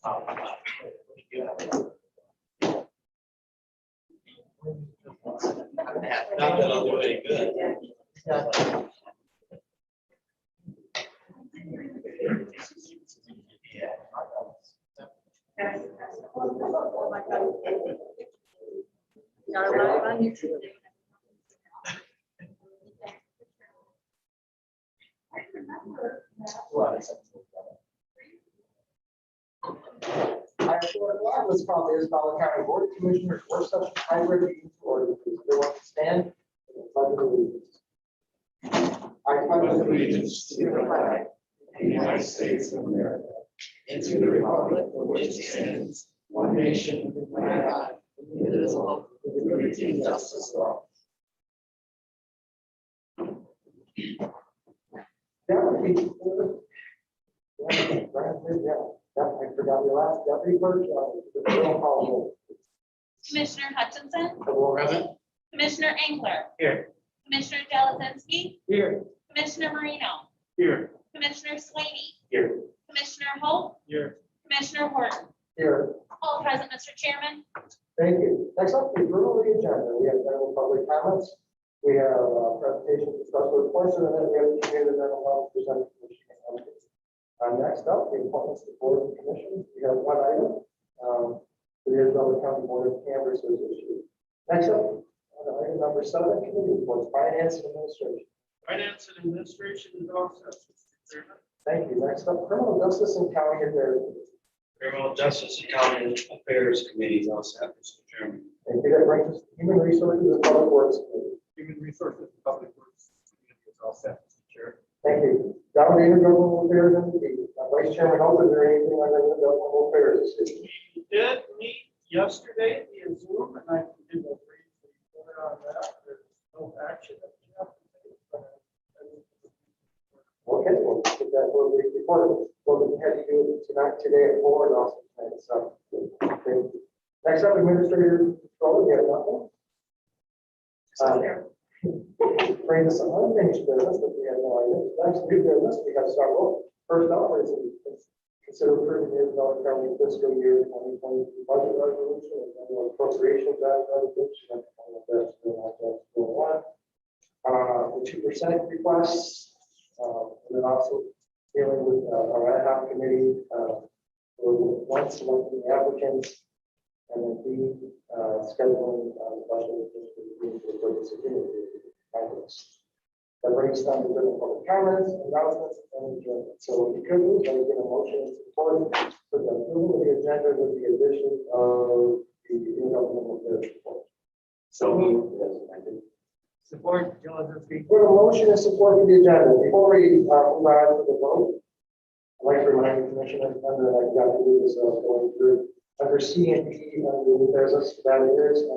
Not that I'll do any good. Got it live on YouTube. Let's call the Isabella County Board of Commissioners work session hybrid meeting to order. Please everyone stand. Pledge of allegiance. I pledge allegiance to the flag of the United States of America and to the republic for which it stands, one nation, under God, indivisible, with liberty and justice for all. I forgot your last deputy clerk. Commissioner Hutchinson, Present. Commissioner Engler, Here. Commissioner Jelazinski, Here. Commissioner Marino, Here. Commissioner Slaney, Here. Commissioner Holt, Here. Commissioner Horton. Here. All present, Mr. Chairman. Thank you. Next up, the approval of the agenda. We have general public comments. We have presentations, discussed reports, and then we have the community mental health presented commission updates. Next up, the appointments to board and commissions. We have one item. The Isabella County Board of Canvassers issue. Next up, item number 7, committee reports, finance and administration. Finance and administration is all set, Mr. Chairman. Thank you. Next up, criminal justice and county affairs. Criminal Justice and County Affairs Committee is all set, Mr. Chairman. Thank you. That brings us to human resources and public works. Human Resources and Public Works is all set, Mr. Chair. Thank you. Dominator governmental affairs and the Vice Chairman, Hope, is there anything on the governmental affairs? We did meet yesterday via Zoom, and I did a brief report on that. There's no action that we have to take. Okay, we'll put that for the report. Well, we had to do it tonight, today at 4 and also tonight. So, okay. Next up, administrator control. You have nothing? Bring us some unfinished business that we have no idea. Next new business, we have several. First off, is consider approving the Isabella County fiscal year 2022 budget resolution and annual appropriations act resolution. The 2% requests, and then also dealing with our ad hoc committee one selecting the applicants, and then B scheduling the budget for the purpose of finance. That brings down the general public comments, announcements, and adjournment. So if you could, I would get a motion and support for the approval of the agenda with the addition of the intergovernmental affairs report. So moved as amended. Support, Jelazinski. We have a motion and support for the agenda. Before we move on to the vote, I'd like to remind the commissioner that I got to do this going through under C and D under the business that is.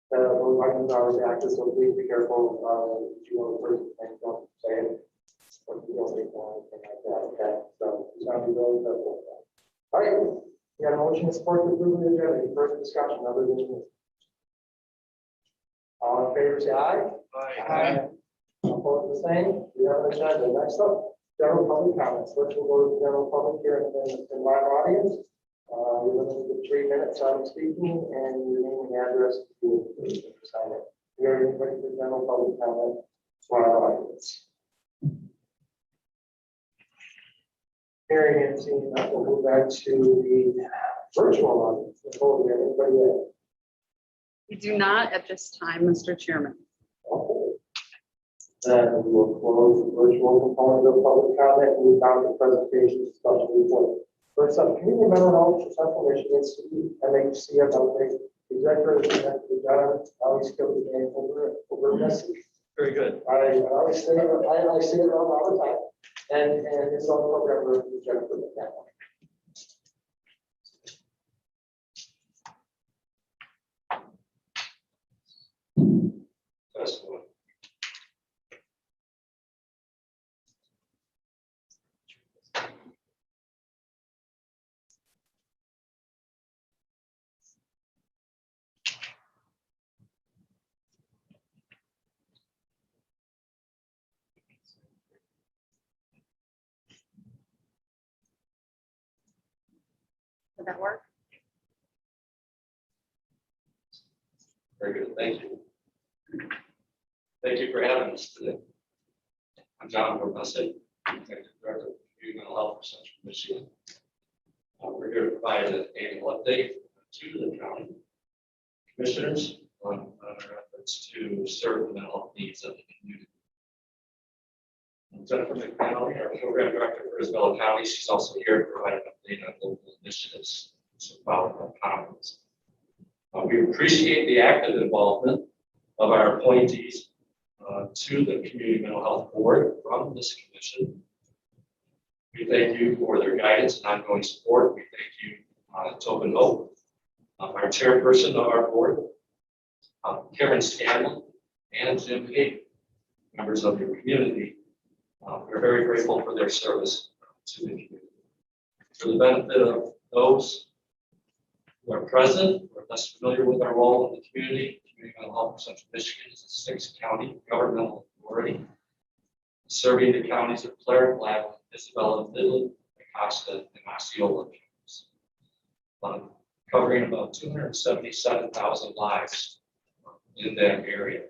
Those items are redacted, so please be careful if you want to first and don't say it, or if you don't think or anything like that. Okay, so it's going to be really careful. All right, we got a motion to support the approval of the agenda. Any further discussion other than this? All in favor, say aye. Aye. Opposed, the same. We have an agenda. Next up, general public comments. First, we'll go to the general public here in live audience. You're limited to 3 minutes on speaking, and your name and address to sign it. We are anybody for general public comment to our audience. Hearing and seeing that, we'll move back to the virtual audience. Anybody there? We do not at this time, Mr. Chairman. Okay. Then we will close the virtual component of public comment and move down to presentation discussion report. First up, community mental health for Central Michigan City MHCF update. Executive John, always skilled the game over message. Very good. I always say I see it all the time, and it's all program for Jennifer with that one. That's good. Would that work? Very good, thank you. Thank you for having us today. I'm John Professor, Executive Director of Community Mental Health for Central Michigan. We're here to provide an annual update to the county commissioners on our efforts to serve the mental health needs of the community. Jennifer McManus, our Program Director for Isabella County, she's also here to provide an update on local initiatives to follow our conference. We appreciate the active involvement of our appointees to the Community Mental Health Board from this commission. We thank you for their guidance and ongoing support. We thank you, Tobin Hope, our chairperson of our board, Karen Scanlon, and Jim Hayden, members of your community. We're very grateful for their service to the community. For the benefit of those who are present or less familiar with our role in the community, Community Mental Health for Central Michigan is a 6-county governmental authority serving the counties of Clare, Black, Isabella, Midland, Acosta, and Osceola counties, covering about 277,000 lives in that area.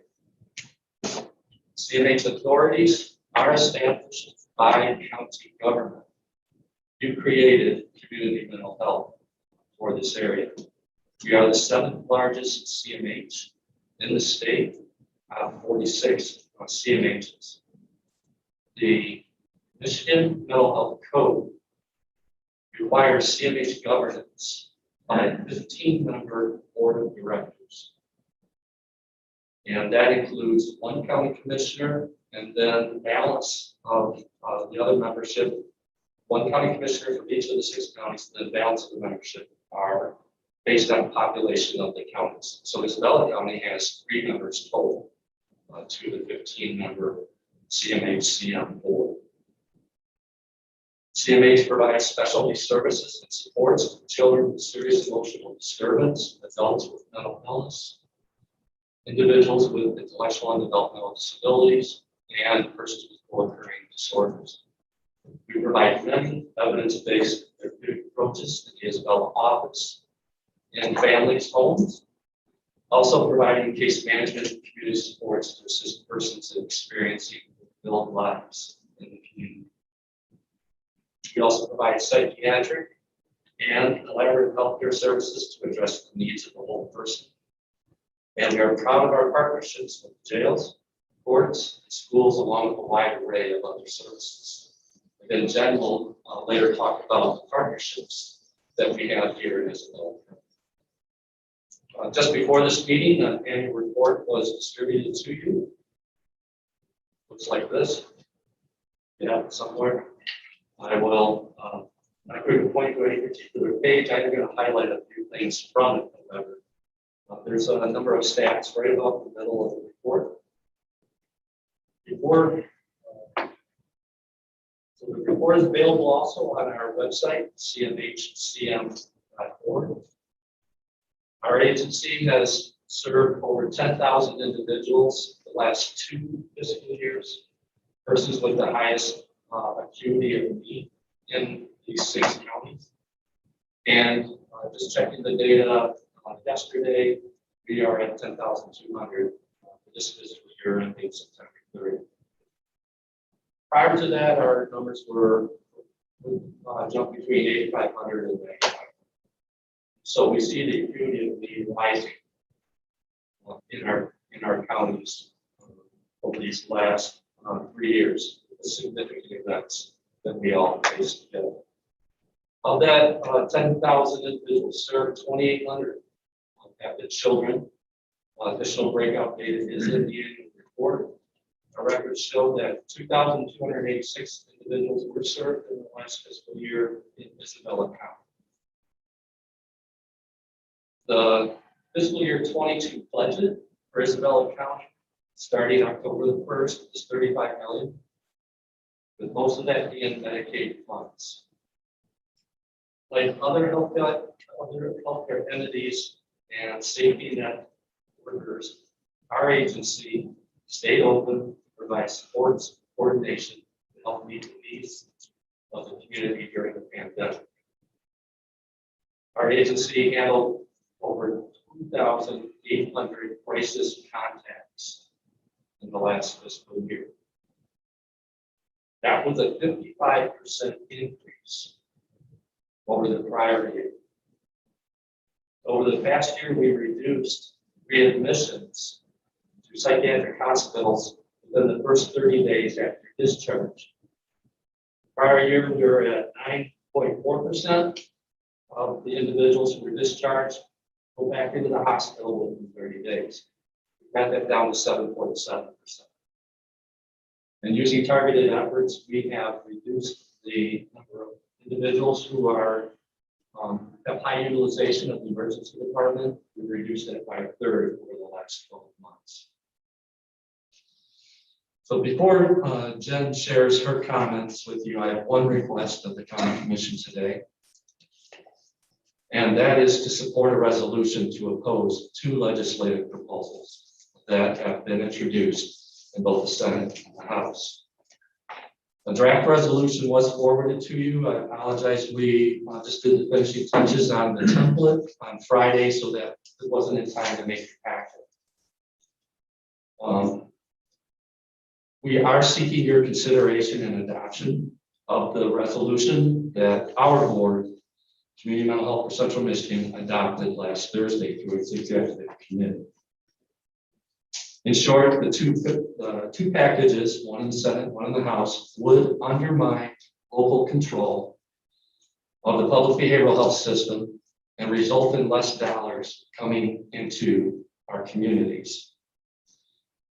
CMH authorities are established by county government. You created community mental health for this area. We are the 7th largest CMH in the state out of 46 CMHs. The Michigan Mental Health Code requires CMH governance by a 15-member board of directors. And that includes 1 county commissioner and then the balance of the other membership, 1 county commissioner from each of the 6 counties, and the balance of the membership are based on population of the counties. So Isabella County has 3 members total to the 15-member CMHCM board. CMH provides specialty services and supports for children with serious emotional disturbance, adults with mental illness, individuals with intellectual and developmental disabilities, and persons with co-occurring disorders. We provide many evidence-based therapeutic approaches in the Isabella office and families' homes, also providing case management and community supports to assist persons in experiencing fulfilled lives in the community. We also provide psychiatric and collaborative healthcare services to address the needs of the whole person. And we are proud of our partnerships with jails, courts, and schools, along with a wide array of other services. Again, Jen will later talk about the partnerships that we have here in Isabella. Just before this meeting, an annual report was distributed to you. Looks like this. Yeah, somewhere. I will not going to point to any particular page. I'm going to highlight a few things from it, however. There's a number of stats right about the middle of the report. So the report is available also on our website, cmhcm.org. Our agency has served over 10,000 individuals the last 2 fiscal years, persons with the highest acuity of need in these 6 counties. And just checking the data yesterday, we are at 10,200 for this fiscal year ending September 30th. Prior to that, our numbers were jumped between 8,500 and 9,500. So we see the acuity of need rising in our counties over these last 3 years, with significant events that we all face together. Of that 10,000 individuals served, 2,800 have been children. Additional breakout data is in the annual report. Our records show that 2,286 individuals were served in the last fiscal year in Isabella County. The fiscal year 22 budget for Isabella County, starting October the 1st, is $35 million, with most of that being Medicaid funds. Like other healthcare entities and safety net workers, our agency stayed open, provide supports, coordination to help meet the needs of the community during the pandemic. Our agency handled over 2,800 crisis contacts in the last fiscal year. That was a 55% increase over the prior year. Over the past year, we reduced readmissions to psychiatric hospitals within the first 30 days after discharge. Prior year, we were at 9.4% of the individuals who were discharged go back into the hospital within 30 days. We got that down to 7.7%. And using targeted efforts, we have reduced the number of individuals who are have high utilization of the emergency department. We reduced it by a third over the last 12 months. So before Jen shares her comments with you, I have one request of the county commission today. And that is to support a resolution to oppose two legislative proposals that have been introduced in both the Senate and the House. A draft resolution was forwarded to you. I apologize. We just did the finishing touches on the template on Friday, so that it wasn't in time to make the packet. We are seeking your consideration and adoption of the resolution that our board, Community Mental Health for Central Michigan, adopted last Thursday through its executive committee. In short, the two packages, one in the Senate, one in the House, would undermine local control of the public behavioral health system and result in less dollars coming into our communities.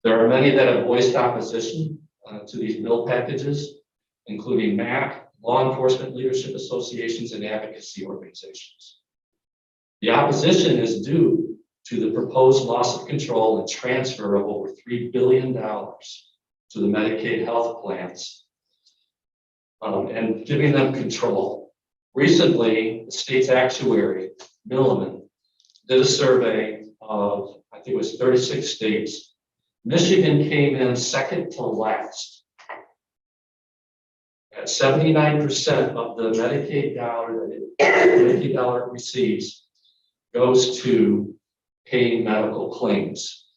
There are many that have voiced opposition to these bill packages, including MAC, law enforcement leadership associations, and advocacy organizations. The opposition is due to the proposed loss of control and transfer of over $3 billion to the Medicaid health plans and giving them control. Recently, the state's actuary, Milliman, did a survey of, I think it was 36 states. Michigan came in second to last. At 79% of the Medicaid dollar it receives goes to paying medical claims.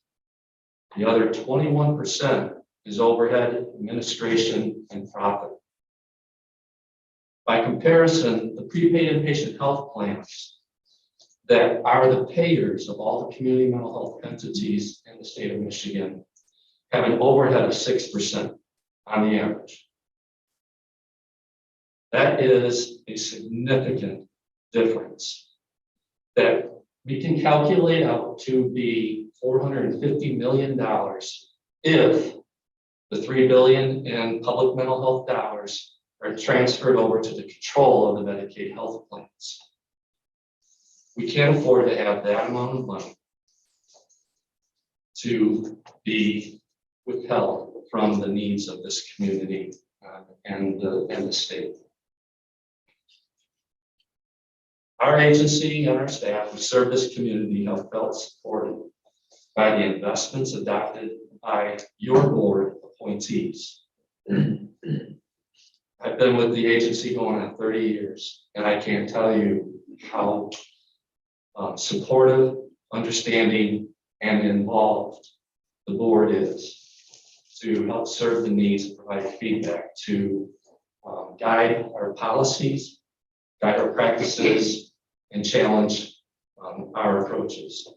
The other 21% is overhead, administration, and profit. By comparison, the prepaid inpatient health plans that are the payers of all the community mental health entities in the state of Michigan have an overhead of 6% on the average. That is a significant difference that we can calculate out to be $450 million if the $3 billion in public mental health dollars are transferred over to the control of the Medicaid health plans. We can't afford to have that amount of money to be withheld from the needs of this community and the state. Our agency and our staff who serve this community have felt supported by the investments adopted by your board appointees. I've been with the agency going on 30 years, and I can't tell you how supportive, understanding, and involved the board is to help serve the needs and provide feedback to guide our policies, guide our practices, and challenge our approaches.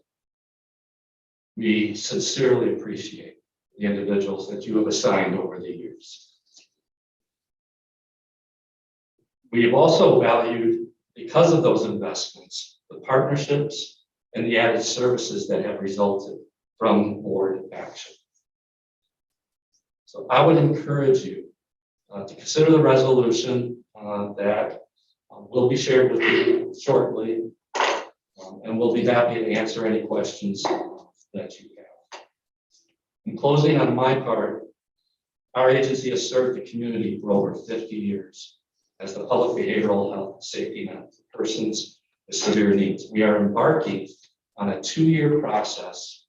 We sincerely appreciate the individuals that you have assigned over the years. We have also valued, because of those investments, the partnerships and the added services that have resulted from board action. So I would encourage you to consider the resolution that will be shared with you shortly, and we'll be happy to answer any questions that you have. In closing on my part, our agency has served the community for over 50 years as the public behavioral health safety net for persons with severe needs. We are embarking on a 2-year process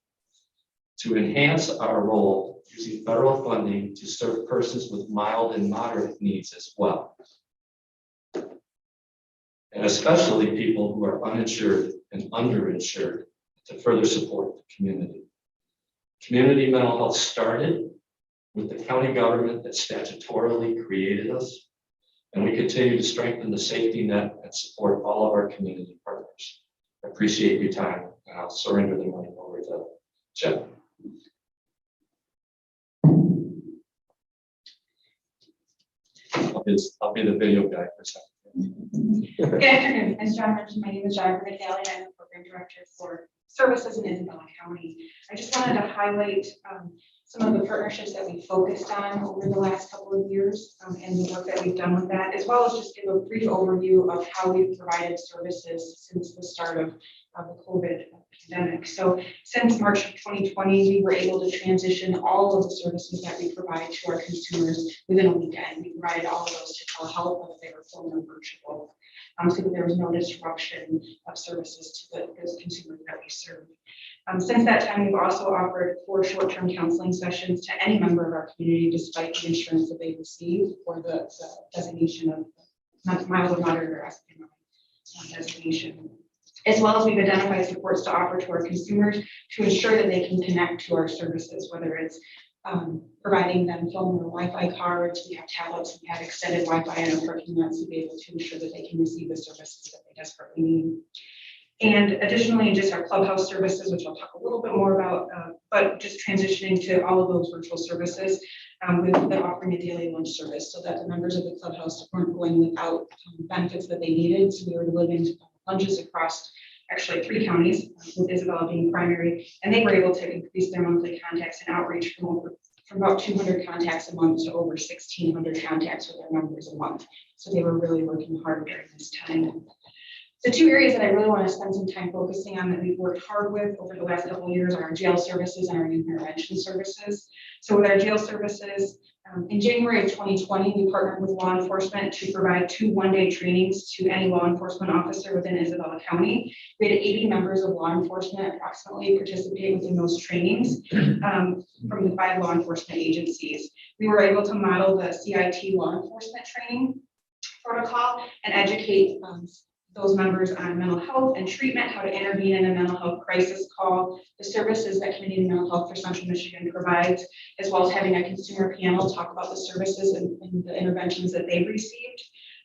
to enhance our role using federal funding to serve persons with mild and moderate needs as well. and especially people who are uninsured and underinsured to further support the community. Community mental health started with the county government that statutorily created us, and we continue to strengthen the safety net and support all of our community partners. I appreciate your time, and I'll surrender the mic over to Jeff. I'll be the video guy for a second. Good afternoon. As John mentioned, my name is Jennifer McNally. I'm the program director for services in Isabella County. I just wanted to highlight some of the partnerships that we focused on over the last couple of years and the work that we've done with that, as well as just give a brief overview of how we've provided services since the start of the COVID pandemic. So since March of 2020, we were able to transition all of the services that we provide to our consumers within a weekend. We provided all of those to telehealth, whether they were phone or virtual, so that there was no disruption of services to those consumers that we serve. Since that time, we've also offered 4 short-term counseling sessions to any member of our community, despite the insurance that they received or the designation of mild or moderate or SPMI designation. As well as we've identified supports to offer to our consumers to ensure that they can connect to our services, whether it's providing them phone or Wi-Fi cards. We have tablets, we have extended Wi-Fi in our parking lots to be able to ensure that they can receive the services that they desperately need. And additionally, just our clubhouse services, which I'll talk a little bit more about, but just transitioning to all of those virtual services, we've been offering a daily lunch service so that the members of the clubhouse weren't going without benefits that they needed. So we were delivering lunches across actually 3 counties, with Isabella being primary, and they were able to increase their monthly contacts and outreach from about 200 contacts a month to over 1,600 contacts with their members a month. So they were really working hard during this time. The 2 areas that I really want to spend some time focusing on that we've worked hard with over the last couple of years are our jail services and our youth intervention services. So with our jail services, in January of 2020, we partnered with law enforcement to provide 2 one-day trainings to any law enforcement officer within Isabella County. We had 80 members of law enforcement approximately participate within those trainings from the 5 law enforcement agencies. We were able to model the CIT law enforcement training protocol and educate those members on mental health and treatment, how to intervene in a mental health crisis call, the services that Community Mental Health for Central Michigan provides, as well as having a consumer panel talk about the services and the interventions that they've received.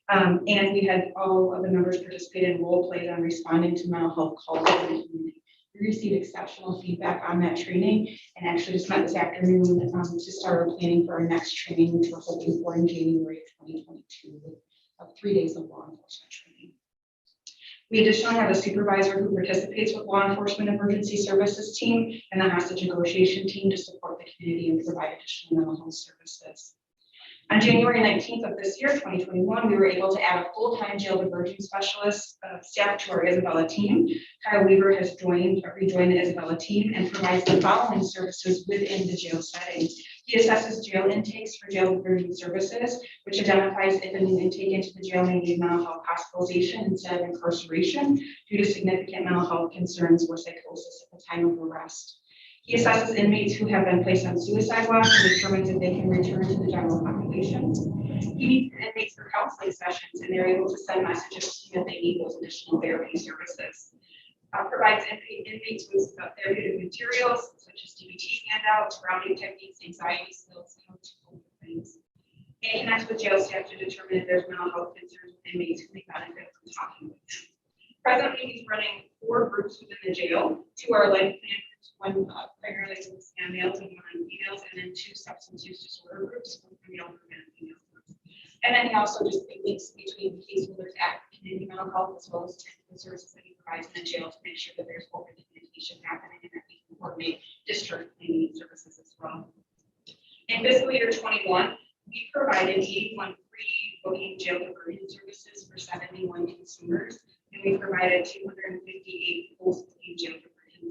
And we had all of the members participate in role plays on responding to mental health calls in the community. We received exceptional feedback on that training and actually just met this afternoon to start our planning for our next training, which we're hoping for in January of 2022, with 3 days of law enforcement training. We additionally have a supervisor who participates with law enforcement emergency services team and the hostage negotiation team to support the community and provide additional mental health services. On January 19th of this year, 2021, we were able to add a full-time jail diversion specialist staff to our Isabella team. Kyle Weaver has rejoined the Isabella team and provides the following services within the jail setting. He assesses jail intakes for jail diversion services, which identifies if a new intake into the jail may need mental health hospitalization instead of incarceration due to significant mental health concerns or psychosis at the time of arrest. He assesses inmates who have been placed on suicide watch and determines if they can return to the general population. He meets inmates for counseling sessions, and they're able to send messages if they need those additional therapy services. Provides inmates with therapeutic materials such as DBT handouts, grounding techniques, anxiety skills, how to cope with things. And connects with jail staff to determine if there's mental health concerns with inmates who may benefit from talking with them. Presently, he's running 4 groups within the jail. 2 are life plan groups, one primarily with males and one on females, and then 2 substance use disorder groups, one for male and female groups. And then he also just links between case holders at community mental health as well as technical services that he provides in the jail to make sure that there's open communication happening and that we can coordinate discharge planning services as well. In fiscal year 21, we provided 81 free booking jail diversion services for 71 consumers, and we provided 258 post-booking jail diversion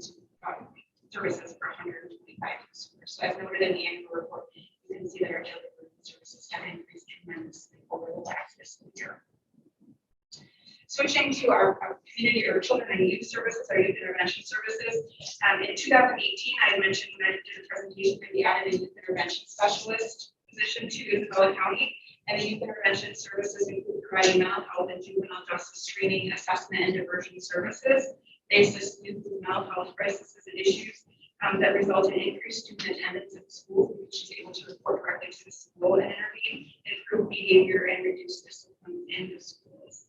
services for 125 consumers. So as noted in the annual report, you can see that our jail diversion services have increased tremendously over the last fiscal year. Switching to our community or children and youth services, our youth intervention services. In 2018, I had mentioned when I did a presentation that we added a youth intervention specialist position to Isabella County, and the youth intervention services include providing mental health and juvenile justice training, assessment, and diversion services. They assist youth with mental health crises and issues that result in increased student attendance at school, which is able to report directly to the school and intervene, improve behavior, and reduce discipline in the schools.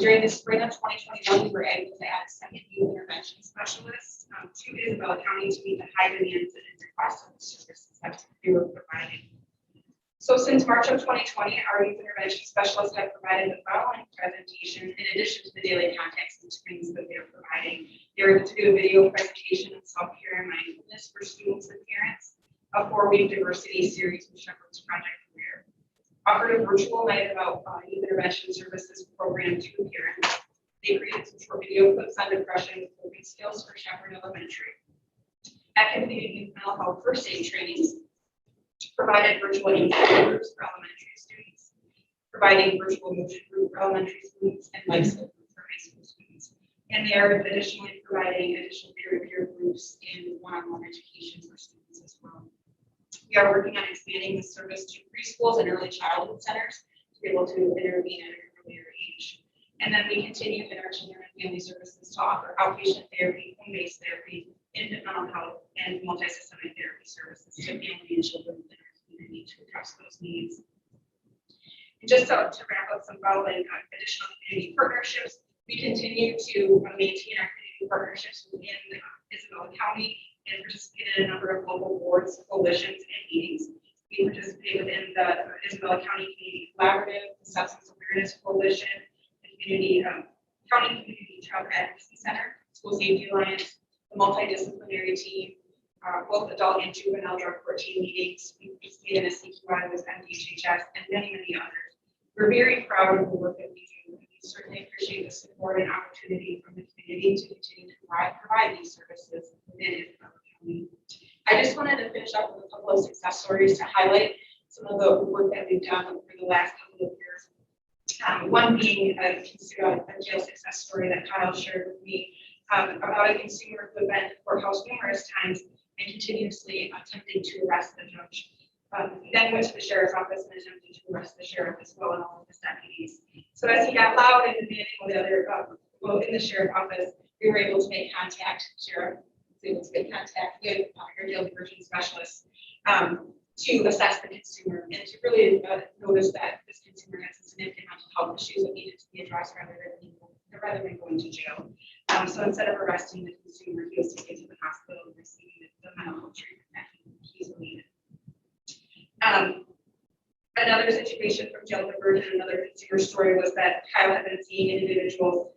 During the spring of 2021, we were able to add a second youth intervention specialist to Isabella County to meet the high demands and requests of the services that we were providing. So since March of 2020, our youth intervention specialists have provided the following presentation in addition to the daily contacts and screens that they're providing. They're able to do a video presentation on self-care and mindfulness for students and parents, a 4-week diversity series with Shepherd's Project Career, offered a virtual night about youth intervention services program to parents. They created some short video clips on depression with coping skills for Shepherd Elementary, activated youth mental health first aid trainings, provided virtual engagement groups for elementary students, providing virtual motion group for elementary students and life skill group for high school students. And they are additionally providing additional peer-to-peer groups and one-on-one education for students as well. We are working on expanding the service to preschools and early childhood centers to be able to intervene at an earlier age. And then we continue in our children and family services to offer outpatient therapy, home-based therapy, infant mental health, and multi-systemic therapy services to family and children within our community to address those needs. And just to wrap up some following additional community partnerships, we continue to maintain our community partnerships within Isabella County and participate in a number of local boards, coalitions, and meetings. We participate within the Isabella County Community Collaborative, the Substance Awareness Coalition, the County Community Child Advocacy Center, School Safety Alliance, the multidisciplinary team, both adult and juvenile drug court team meetings. We participate in a CQI with MDHHS and many, many others. We're very proud of the work that we do. We certainly appreciate the support and opportunity from the community to continue to provide these services within Isabella County. I just wanted to finish up with a couple of success stories to highlight some of the work that we've done over the last couple of years. One being a jail success story that Kyle shared with me about a consumer who had been at the courthouse numerous times and continuously attempting to arrest the judge. Then went to the sheriff's office and attempted to arrest the sheriff as well and all of his deputies. So as he got loud and demanding with the other, in the sheriff's office, we were able to make contact, sheriff was able to make contact with your jail diversion specialist to assess the consumer and to really notice that this consumer has some significant mental health issues that needed to be addressed rather than going to jail. So instead of arresting the consumer, he was taken to the hospital and receiving the mental health treatment that he needed. Another situation from jail diversion, another consumer story was that Kyle had been seeing individuals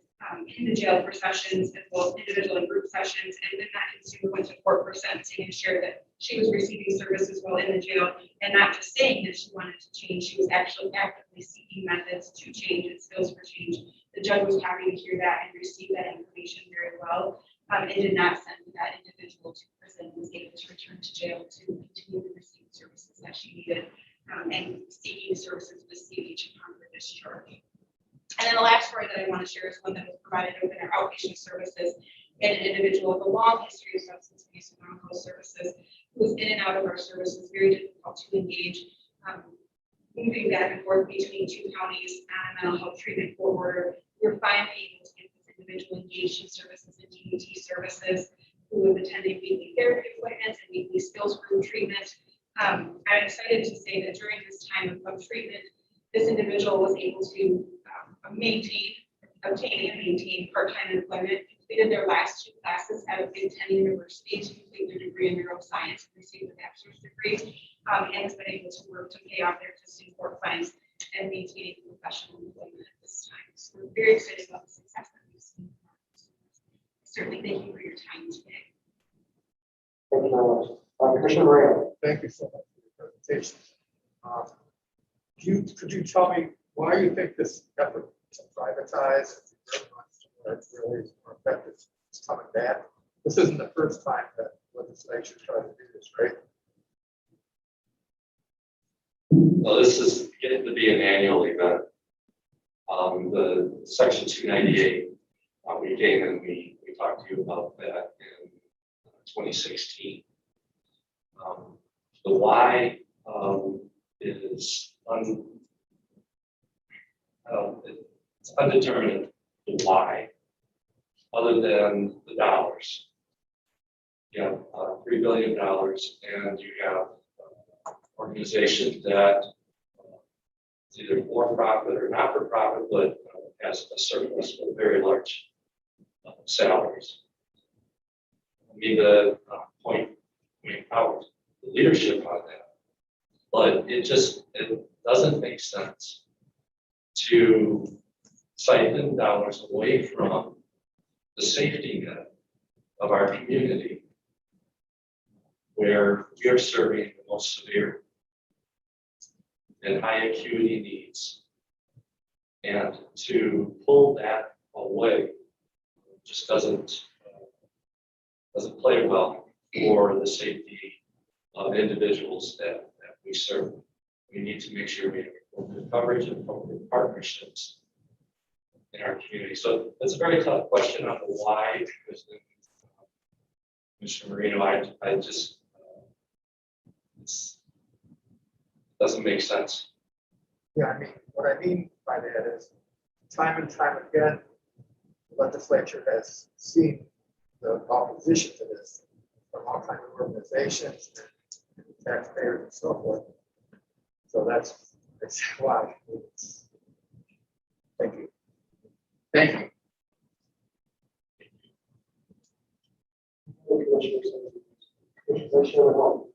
in the jail for sessions, as well as individual and group sessions, and then that consumer went to court for sentencing and shared that she was receiving services while in the jail, and not just saying that she wanted to change, she was actually actively seeking methods to change and skills for change. The judge was happy to hear that and receive that information very well, and did not send that individual to prison, was able to return to jail to continue to receive services that she needed, and seeking services with CH upon her discharge. And then the last story that I want to share is one that was provided within our outpatient services, and an individual with a long history of substance abuse and mental health services who was in and out of our services, very difficult to engage, moving back and forth between 2 counties on a mental health treatment court order. We were finally able to get this individual engaged in services and DBT services, who was attending weekly therapy appointments and weekly skills group treatment. I'm excited to say that during this time of treatment, this individual was able to obtain and maintain part-time employment, completed their last 2 classes at Big Ten University to complete their degree in neuroscience and receive a bachelor's degree, and has been able to work to pay off their existing court fines and maintaining professional employment at this time. So we're very excited about the success that we've seen. Certainly, thank you for your time today. Thank you very much. Commissioner Moreno. Thank you so much for your presentation. Could you tell me why you think this effort to privatize it's really more effective is coming back? This isn't the first time that legislature tried to do this, right? Well, this is getting to be an annual event. The section 298, we came and we talked to you about that in 2016. The why is It's undetermined why, other than the dollars. You have $3 billion, and you have organization that is either for-profit or not-for-profit, but has a surplus with very large salaries. I mean, the point out the leadership on that, but it doesn't make sense to siphon dollars away from the safety net of our community, where we are serving the most severe and high acuity needs, and to pull that away just doesn't play well for the safety of individuals that we serve. We need to make sure we have appropriate coverage and appropriate partnerships in our community. So that's a very tough question on the why, because Commissioner Marino, I just, it doesn't make sense. Yeah, I mean, what I mean by that is time and time again, the legislature has seen the opposition to this from all kinds of organizations, and taxpayers and so forth. So that's why. Thank you. Thank you. Commissioner Hall.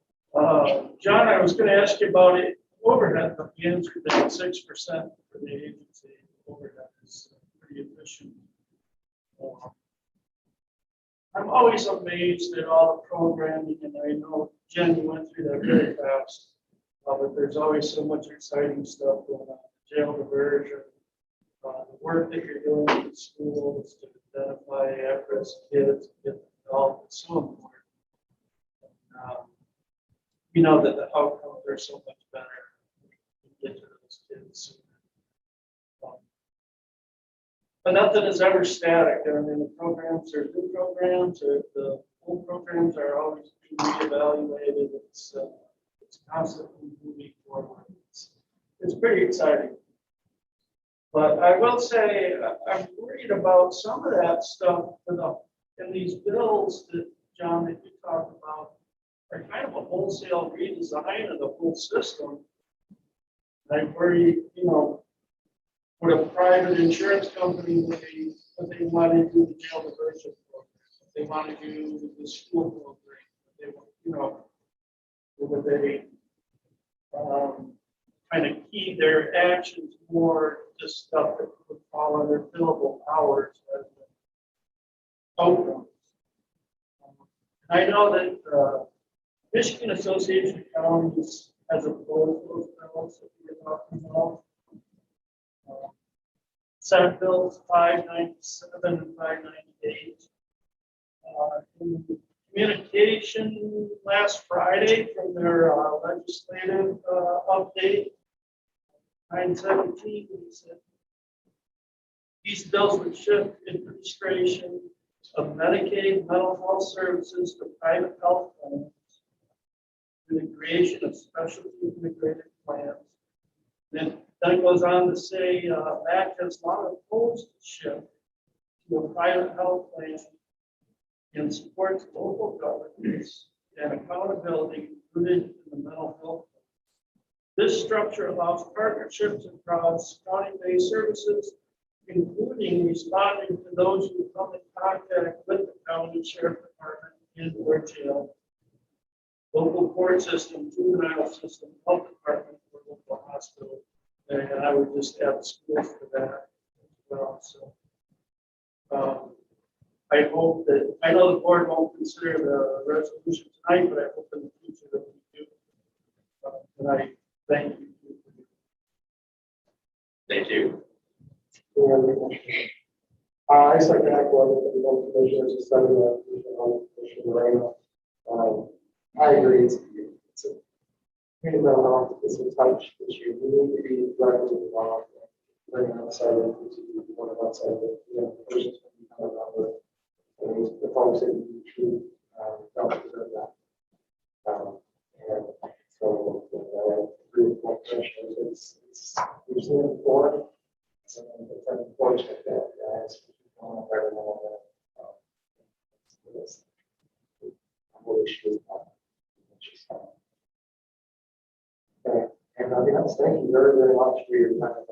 John, I was gonna ask you about it, overhead, but the answer that 6% for the agency overhead is pretty efficient. I'm always amazed at all the programming, and I know Jen, you went through that very fast. But there's always so much exciting stuff going on. Jail diversion, the work that you're doing in the schools to identify at-risk kids, get them involved, it's so important. You know that the outcomes are so much better when you get to those kids sooner. But nothing is ever static. I mean, the programs are new programs, or the old programs are always being reevaluated. It's constantly moving forward. It's pretty exciting. But I will say, I'm worried about some of that stuff in these bills that, John, that you talked about, are kind of a wholesale redesign of the whole system. And I worry, would a private insurance company, what they want to do the jail diversion program, what they want to do the school program, would they kind of key their actions more to stuff that would fall under billable hours rather than outcomes. I know that Michigan Association of Counties has opposed those bills that we were talking about. Senate bills 597 and 598. In the communication last Friday from their legislative update, 917, we said these bills would shift administration of Medicaid mental health services to private health plans through the creation of specialty integrated plans. Then it goes on to say MAC has long opposed the shift to a private health plan and supports local governance and accountability rooted in the mental health. This structure allows partnerships across county-based services, including responding to those who come in contact with the county sheriff department and or jail, local court system, juvenile system, health department, or local hospital. And I would just add schools to that as well. So I hope that, I know the board won't consider the resolution tonight, but I hope in the future that we do. And I thank you. Thank you. I just like to echo what the commissioners have said about Commissioner Moreno. I agree. It's a mental health is a touch issue. We need to be directly involved. Bring outside of one of outside of persons when you come around with the folks that you truly don't deserve that. And so I agree with what commissioners. We've seen it before. It's an important fortunate that guys. I'm really sure. Okay, and nothing else. Thank you very, very much for your time.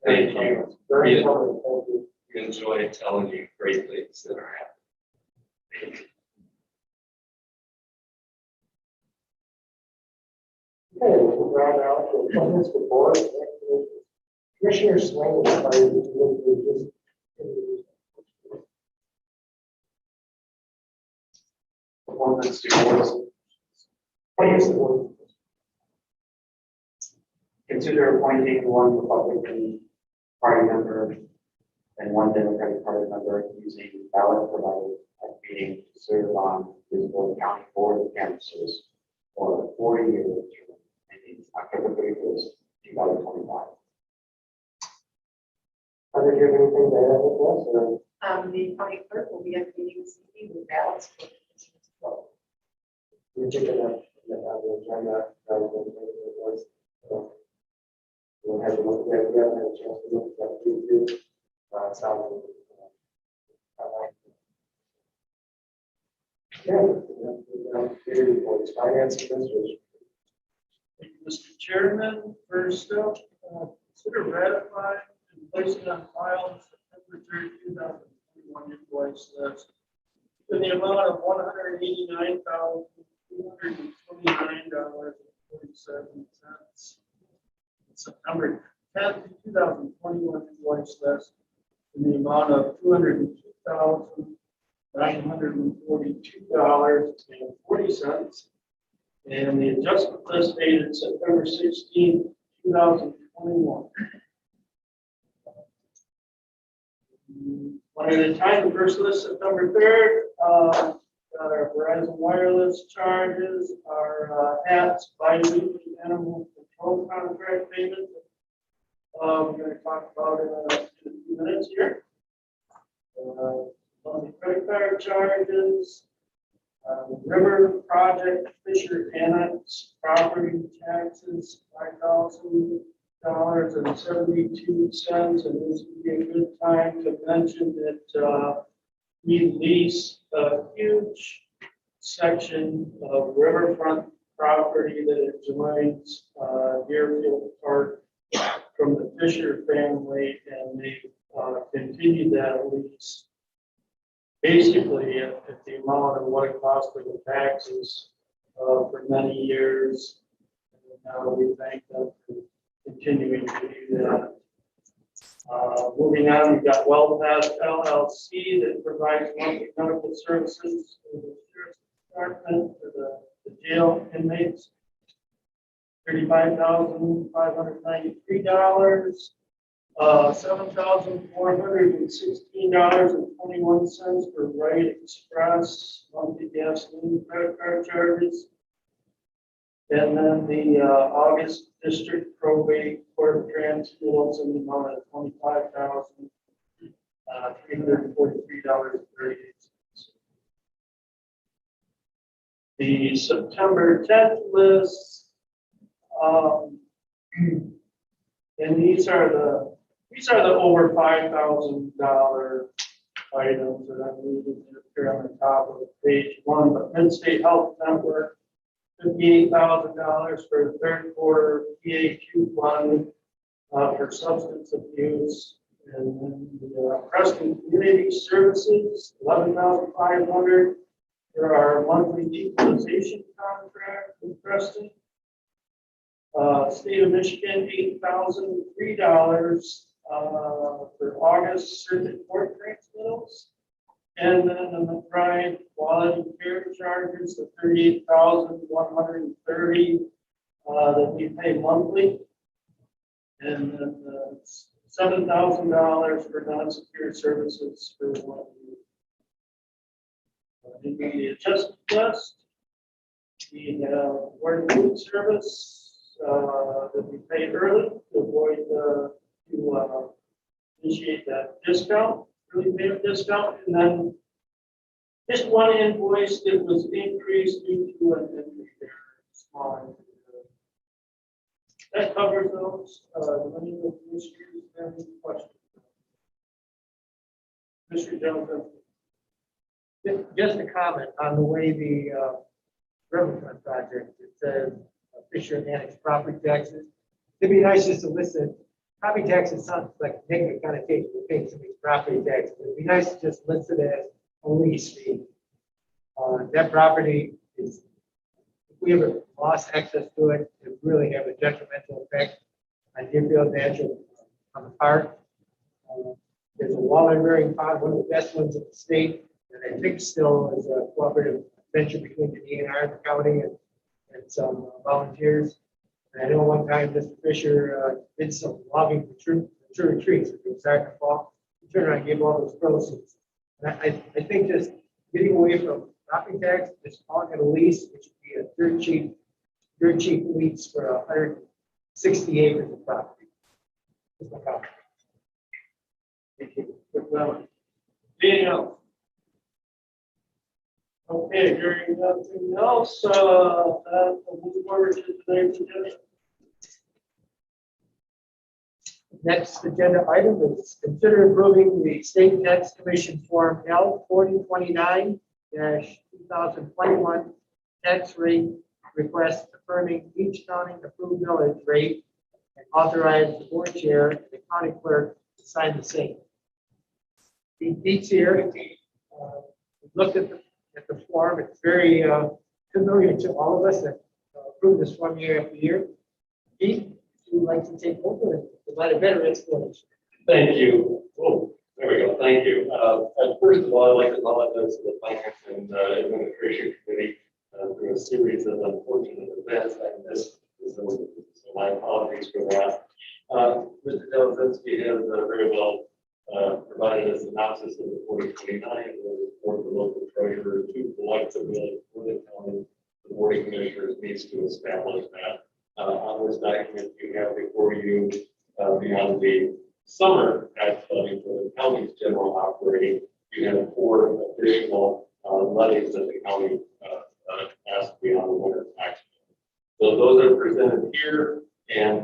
Thank you. Very informative. Thank you. We enjoy telling you great things that are happening. Okay, we'll round out the appointments for board. Commissioner Swain is invited to look at this. Appointments to boards. Appointments to board. Consider appointing one Republican Party member and one Democratic Party member using ballot provided at meeting to serve on Lisbon County Board of Canvassers for a 4-year term ending October 31st, 2025. Did you have anything to add with this, or? The county clerk will be updating this evening with ballots for the commissioners to vote. You're taking up the agenda, we'll have to look at that, we haven't had a chance to look at that, we do. So, finance administration. Thank you, Mr. Chairman, first up, consider ratifying and placing on file the September 3rd, 2021 invoice list in the amount of $189,229.47. September 10th, 2021 invoice list in the amount of $202,942.40. And the adjustment list dated September 16th, 2021. One at a time, the first list, September 3rd, got our Verizon Wireless charges, our HATS bi-weekly animal control contract payment. We're going to talk about it in a few minutes here. On the credit card charges, river project Fisher Annex property taxes, $5,000.72, and this would be a good time to mention that we lease a huge section of riverfront property that adjoins Deerfield Park from the Fisher family, and they continued that lease basically at the amount of what it cost for the taxes for many years. And now we thank them for continuing to do that. Moving on, we've got WellPass LLC that provides monthly medical services to the sheriff's department for the jail inmates. $35,593. $7,416.21 for Right Express monthly gasoline credit card charges. And then the August district probate court transfers in the amount of $25,343.38. The September 10th list, and these are the over $5,000 items that I'm leaving here on the top of page 1. But Mid-State Health Network, $58,000 for the third quarter PAQ fund for substance abuse, and then the Preston Community Services, $11,500 for our monthly equalization contract with Preston. State of Michigan, $8,003 for August circuit court transmittals. And then the McBride quality care charges, the $38,130 that we pay monthly. And then $7,000 for non-secure services for 1 year. In the adjustment list, we have word food service that we paid early to avoid to initiate that discount, early payment discount, and then just one invoice that was increased due to an entry there, small entry there. That covers those. Any of the commissioners have any questions? Mr. Johnson. Just a comment on the way the Riverfront project, it says Fisher Annex property taxes. It'd be nice just to listen, property taxes sounds like negative connotation, we're paying somebody's property taxes. It'd be nice to just list it as a lease fee. That property is, if we ever lost access to it, it would really have a detrimental effect on Deerfield Natural on the park. There's a walleye rearing pond, one of the best ones in the state, and I think still is a cooperative venture between the DNR, the county, and some volunteers. And I know one time Mr. Fisher did some logging for true trees, if it was starting to fall. He turned around and gave all those proceeds. And I think just getting away from property tax, just calling it a lease, which would be a dirt cheap lease for 160 acres of property. Just my comment. Thank you. Good comment. Anything else? Okay, hearing nothing else, we'll move forward to today's agenda. Next agenda item is consider approving the State Tax Commission Form L 4029-2021 tax rate request affirming each county approved millage rate and authorize the board chair and the county clerk to sign the same. Pete's here. Looked at the form. It's very familiar to all of us that approve this form year after year. Pete, if you'd like to take over and provide a better explanation. Thank you. Oh, there we go. Thank you. First of all, I'd like to apologize to the Finance and Administration Committee for a series of unfortunate events I missed. So my apologies for that. Mr. Delazinski has very well provided a synopsis of the 4029 and the report of the local treasurer to collect the bill for the county. The board of commissioners needs to establish that. On this document you have before you, beyond the summer tax levy for the county's general operating, you have 4 additional levies that the county has beyond the winter tax. So those are presented here, and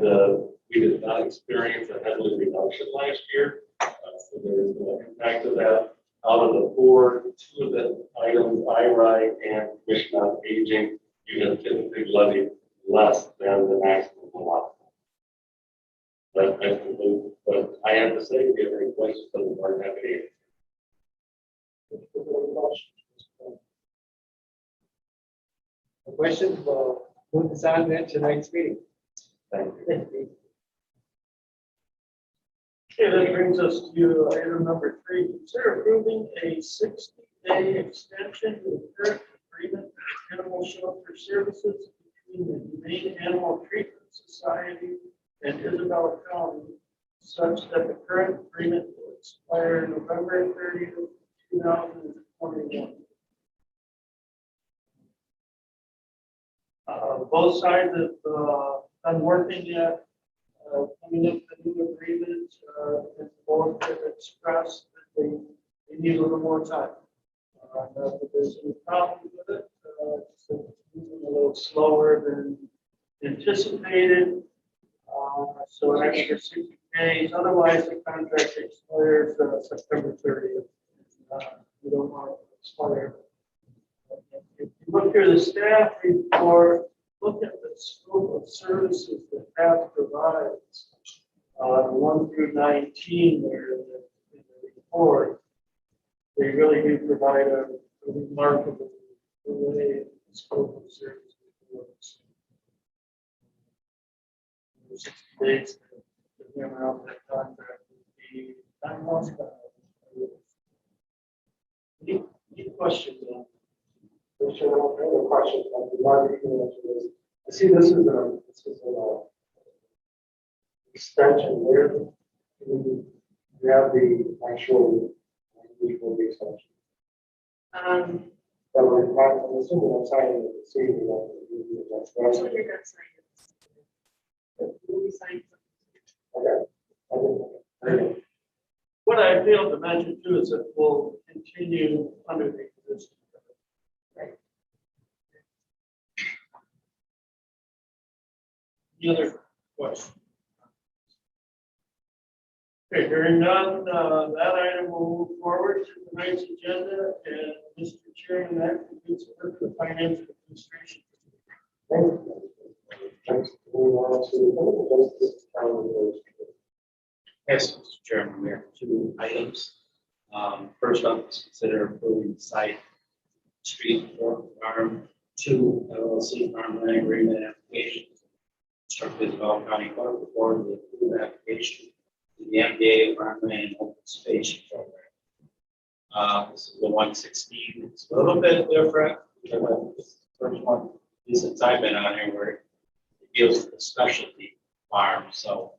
we did not experience a heavily reduction last year. So there is no impact of that. Out of the 4, 2 of the items, IRI and Commission on Aging, you have typically levied less than the maximum allowed. But I have to say, if you have any questions, I'm more than happy to answer. The questions will move this on to tonight's meeting. Thank you. Okay, that brings us to item number 3. Consider approving a 60-day extension to the current agreement with animal shelter services between the Humane Animal Treatment Society and Isabella County, such that the current agreement will expire November 30th, 2021. Both sides have been working at coming up with a new agreement, and both have expressed that they need a little more time. Not that there's any problem with it, just that it's moving a little slower than anticipated. So an extra 60 days, otherwise the contract expires September 30th. We don't want it to expire. If you look through the staff report, look at the scope of services that HAP provides, 1 through 19 there in the report. They really do provide a remarkable array of scope of services. 60 days to hammer out that contract would be 9 months. Any questions on? Sure, I have a question. I see this is an extension. Where do you have the actual legal extension? Um, But I'm assuming I'm signing it this evening. that's what you're gonna sign. We'll be signing something. Okay. What I failed to mention too is that we'll continue under the existing. Right. Any other question? Okay, hearing none, that item will move forward to tonight's agenda, and Mr. Chairman, that concludes the finance administration. Thank you. Next, we want to justice calendar. Yes, Mr. Chairman, we have two items. First up is consider approving the site street farm 2 LLC farmland agreement application. Instructed Bell County Clerk before the approved application to the MDA farmland open space program. This is the 116. It's a little bit different. This is the first one since I've been on here where it deals with a specialty farm. So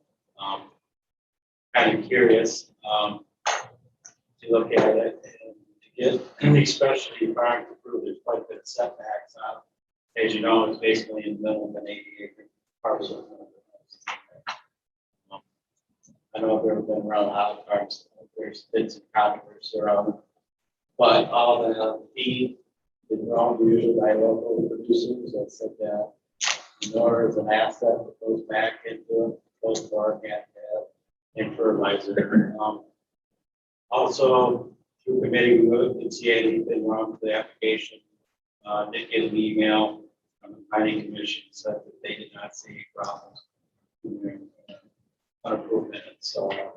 kind of curious to look at it and to get any specialty farm approved. There's quite a bit of setbacks on. As you know, it's basically in the middle of an 80-acre parcel. I know I've ever been around olive farms. There's been some controversy around it. But all the feed is grown usually by local producers that said that manure is an asset that goes back into it, goes to organic and fertilizer. Also, through committee, we didn't see anything wrong with the application. Did get an email from the planning commission said that they did not see any problems in their unapproved minutes. So I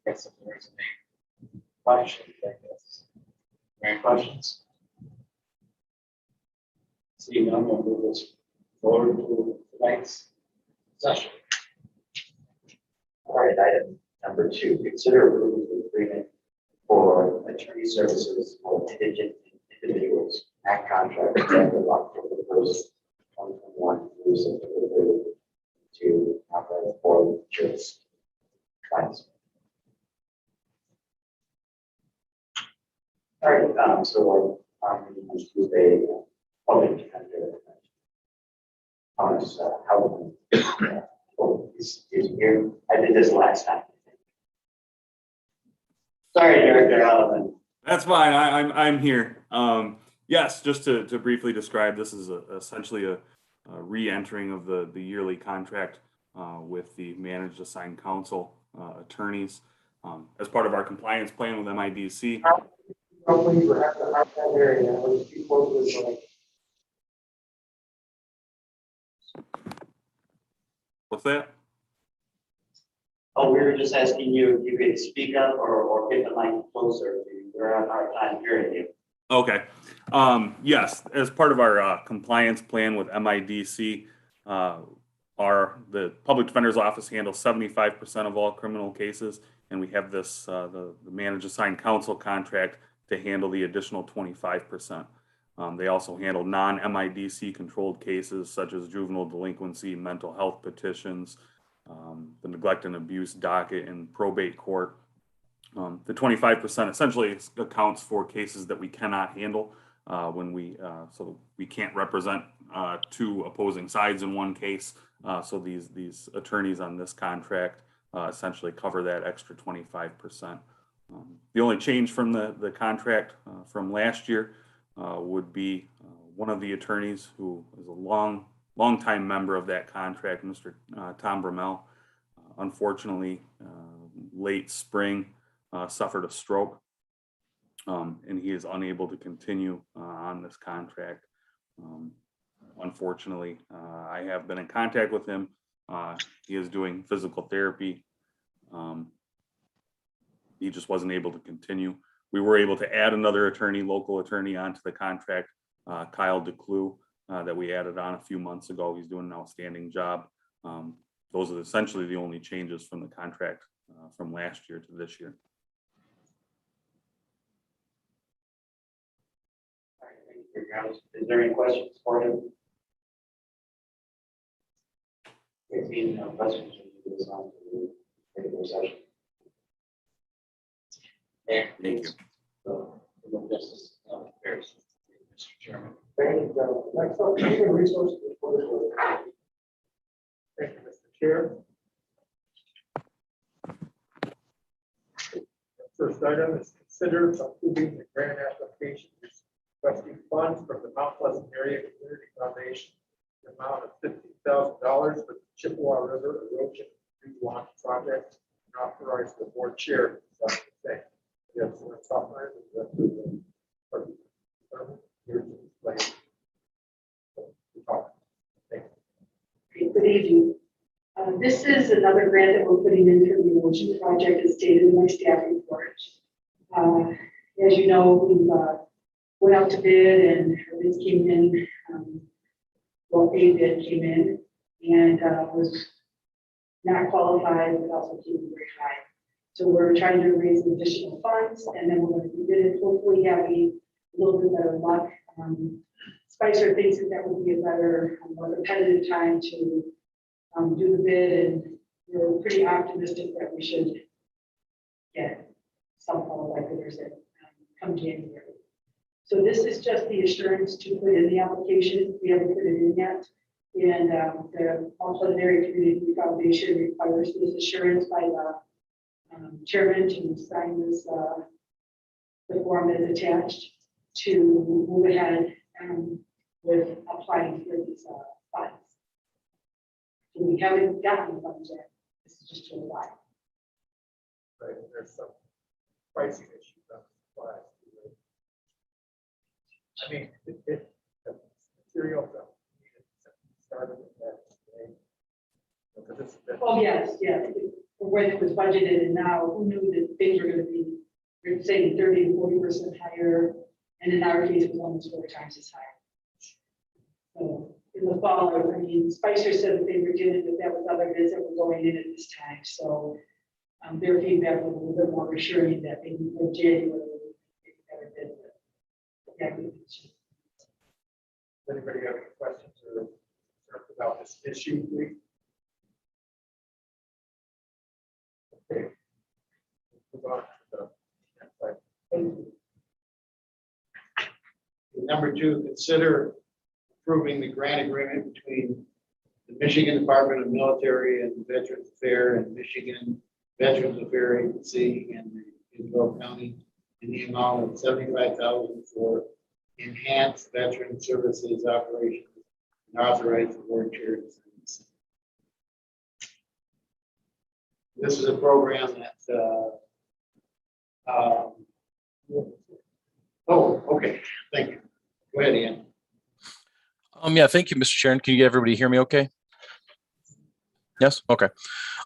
guess if there's any questions, I guess. Any questions? See, none, we'll move this forward to tonight's session. All right, item number 2, consider approving the agreement for attorney services for indigent individuals at contract effective October 1st, 2021 through September 30th to operate for insurance clients. All right, so is a public defender. Thomas, how is here? I did this last time. Sorry, Director Alvin. That's fine. I'm here. Yes, just to briefly describe, this is essentially a re-entering of the yearly contract with the managed assigned counsel attorneys as part of our compliance plan with MIDC. Probably we're at the hard time area. Let's keep close to this. What's that? Oh, we were just asking you if you could speak up or get the mic closer. We're having a hard time hearing you. Okay. Yes, as part of our compliance plan with MIDC, the public defender's office handles 75% of all criminal cases, and we have this the managed assigned counsel contract to handle the additional 25%. They also handle non-MIDC controlled cases such as juvenile delinquency, mental health petitions, the neglect and abuse docket in probate court. The 25% essentially accounts for cases that we cannot handle when so we can't represent two opposing sides in one case. So these attorneys on this contract essentially cover that extra 25%. The only change from the contract from last year would be one of the attorneys who is a long-time member of that contract, Mr. Tom Brummel, unfortunately, late spring, suffered a stroke, and he is unable to continue on this contract. Unfortunately, I have been in contact with him. He is doing physical therapy. He just wasn't able to continue. We were able to add another attorney, local attorney, onto the contract, Kyle DeClue, that we added on a few months ago. He's doing an outstanding job. Those are essentially the only changes from the contract from last year to this year. All right, thank you, guys. Is there any questions for him? If you have questions, we can move on to the regular session. Thank you. Justice affairs, Mr. Chairman. Thank you, gentlemen. Next up, human resources. Thank you, Mr. Chair. The first item is consider approving the grant application requesting funds from the Mount Pleasant Area Community Foundation, the amount of $50,000 for the Chippewa River Erosion Relaunch Project authorize the board chair to sign the same. Yes, we're talking about it, that's the- here's the plan. We're talking. Thank you. Good evening. This is another grant that we're putting in for the emotion project as stated in my staff report. As you know, we went out to bid and bids came in, well, a bid came in and was not qualified, but also came in very high. So we're trying to raise additional funds and then we're going to rebid it, hopefully having a little bit better luck. Spicer thinks that that would be a better, more competitive time to do the bid, and we're pretty optimistic that we should get some qualified bidders that come January. So this is just the assurance to put in the application. We haven't put it in yet. And the Culinary Community Foundation requires this assurance by the chairman to sign this, the form that is attached to move ahead with applying for these funds. So we haven't gotten the funds yet. This is just to apply. Right, there's some pricing issues on the supplies. I mean, the materials that needed started with that. Because this has been- Oh, yes, yes. When it was budgeted and now who knew that things were going to be, we're saying 30 to 40% higher. And in our case, it was almost 4 times as high. So in the fall, I mean, Spicer said that they were dealing with that with other bids that were going in at this time. So their feedback was a little bit more reassuring that maybe in January, they could better bid. Does anybody have any questions or concerns about this issue, please? Okay. Move on to the next slide. Thank you. Number 2, consider approving the grant agreement between the Michigan Department of Military and Veterans Affairs and Michigan Veterans Affairs Agency and the Isabel County in the amount of $75,000 for enhanced veteran services operations and authorize the board chair to sign this. This is a program that oh, okay, thank you. Go ahead, Ian. Yeah, thank you, Mr. Chair. Can you get everybody hear me okay? Yes, okay.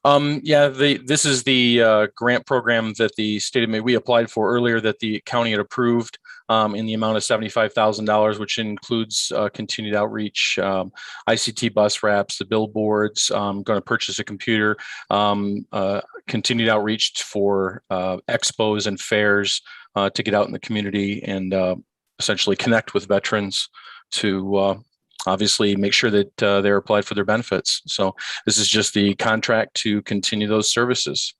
Yeah, this is the grant program that the state of Maine, we applied for earlier that the county had approved in the amount of $75,000, which includes continued outreach, ICT bus wraps, the billboards, going to purchase a computer, continued outreach for expos and fairs to get out in the community and essentially connect with veterans to obviously make sure that they're applied for their benefits. So this is just the contract to continue those services.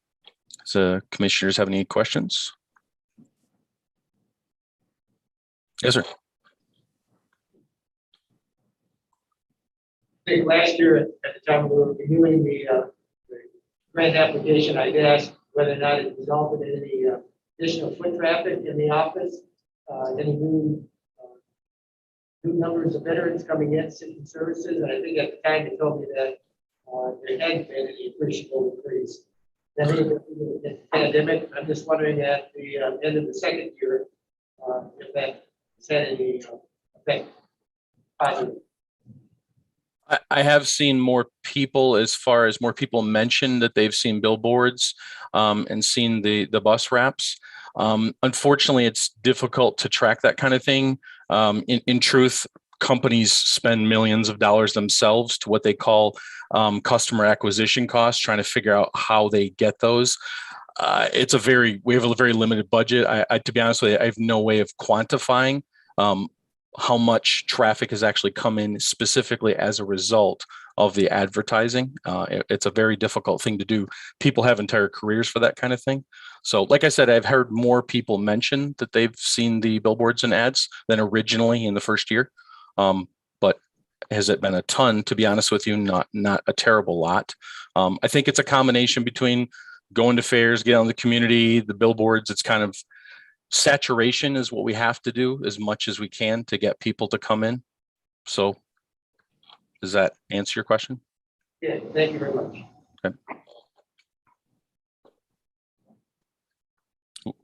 So commissioners have any questions? Yes, sir. I think last year at the time we were reviewing the grant application, I asked whether or not it resulted in any additional foot traffic in the office, any new numbers of veterans coming in seeking services. And I think at the time they told me that there hadn't been any appreciable increase. Then the pandemic, I'm just wondering at the end of the second year, if that has had any effect, positive. I have seen more people, as far as more people mention that they've seen billboards and seen the bus wraps. Unfortunately, it's difficult to track that kind of thing. In truth, companies spend millions of dollars themselves to what they call customer acquisition costs, trying to figure out how they get those. We have a very limited budget. To be honest with you, I have no way of quantifying how much traffic has actually come in specifically as a result of the advertising. It's a very difficult thing to do. People have entire careers for that kind of thing. So like I said, I've heard more people mention that they've seen the billboards and ads than originally in the first year. But has it been a ton? To be honest with you, not a terrible lot. I think it's a combination between going to fairs, getting out in the community, the billboards. It's kind of saturation is what we have to do as much as we can to get people to come in. So does that answer your question? Yeah, thank you very much. Okay.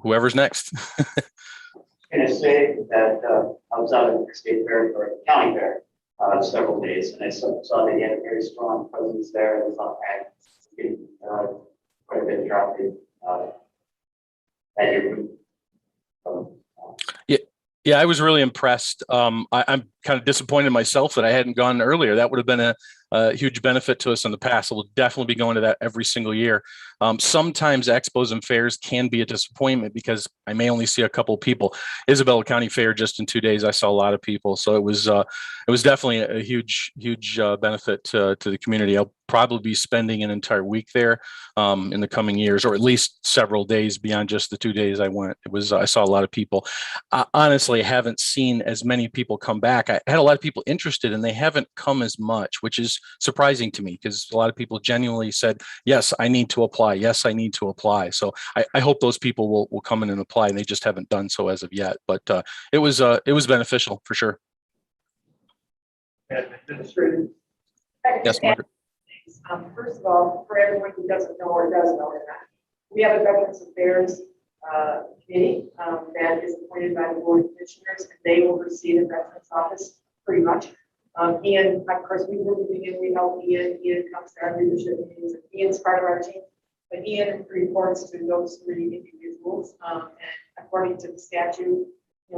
whoever's next. Can I say that I was out at the state fair or county fair several days, and I saw that you had a very strong presence there. I thought I had quite a bit of traffic at your booth. Yeah, I was really impressed. I'm kind of disappointed myself that I hadn't gone earlier. That would have been a huge benefit to us in the past. So we'll definitely be going to that every single year. Sometimes expos and fairs can be a disappointment because I may only see a couple of people. Isabella County Fair, just in 2 days, I saw a lot of people. So it was definitely a huge benefit to the community. I'll probably be spending an entire week there in the coming years, or at least several days beyond just the 2 days I went. I saw a lot of people. Honestly, I haven't seen as many people come back. I had a lot of people interested, and they haven't come as much, which is surprising to me because a lot of people genuinely said, yes, I need to apply. Yes, I need to apply. So I hope those people will come in and apply, and they just haven't done so as of yet. But it was beneficial for sure. Administrative. Yes, Margaret. First of all, for everyone who doesn't know or does know or not, we have a Veterans Affairs committee that is appointed by the Board of Commissioners, and they oversee the Veterans Office pretty much. Ian, of course, we work with Ian, we help Ian. Ian comes to our leadership meetings, and Ian's part of our team. But Ian reports to those 3 individuals, and according to the statute,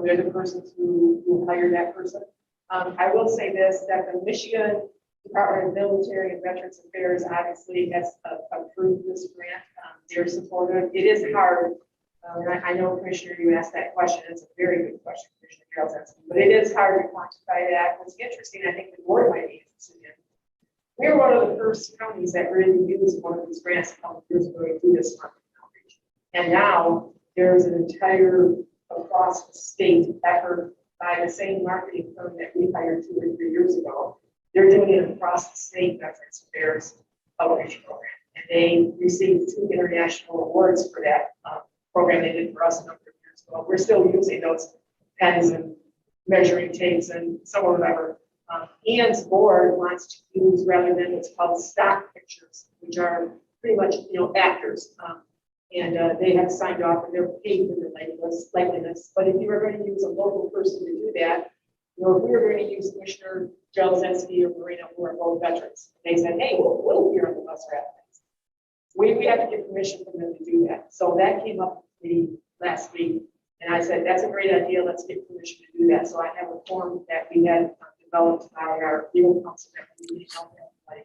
they're the persons who hire that person. I will say this, that the Michigan Department of Military and Veterans Affairs obviously has approved this grant. They're supportive. It is hard. I know, Commissioner, you asked that question. It's a very good question, Commissioner Gerald, but it is hard to quantify that. What's interesting, I think the board might be interested in. We're one of the first counties that really used one of these grants a couple of years ago to do this marketing outreach. And now there's an entire across the state effort by the same marketing firm that we hired 2 or 3 years ago. They're doing it across the state Veterans Affairs outreach program. And they received 2 international awards for that program they did for us a number of years ago. We're still using those pens and measuring tapes and so whatever. Ian's board wants to use, rather than what's called stock pictures, which are pretty much, actors. And they have signed off and they're paid for their likeliness. But if you were going to use a local person to do that, if we were going to use Commissioner Jelzensky or Marina, who are both veterans, they said, hey, we'll appear on the bus rapid. We have to get permission from them to do that. So that came up to me last week. And I said, that's a great idea. Let's get permission to do that. So I have a form that we had developed by our legal counsel that we need help with.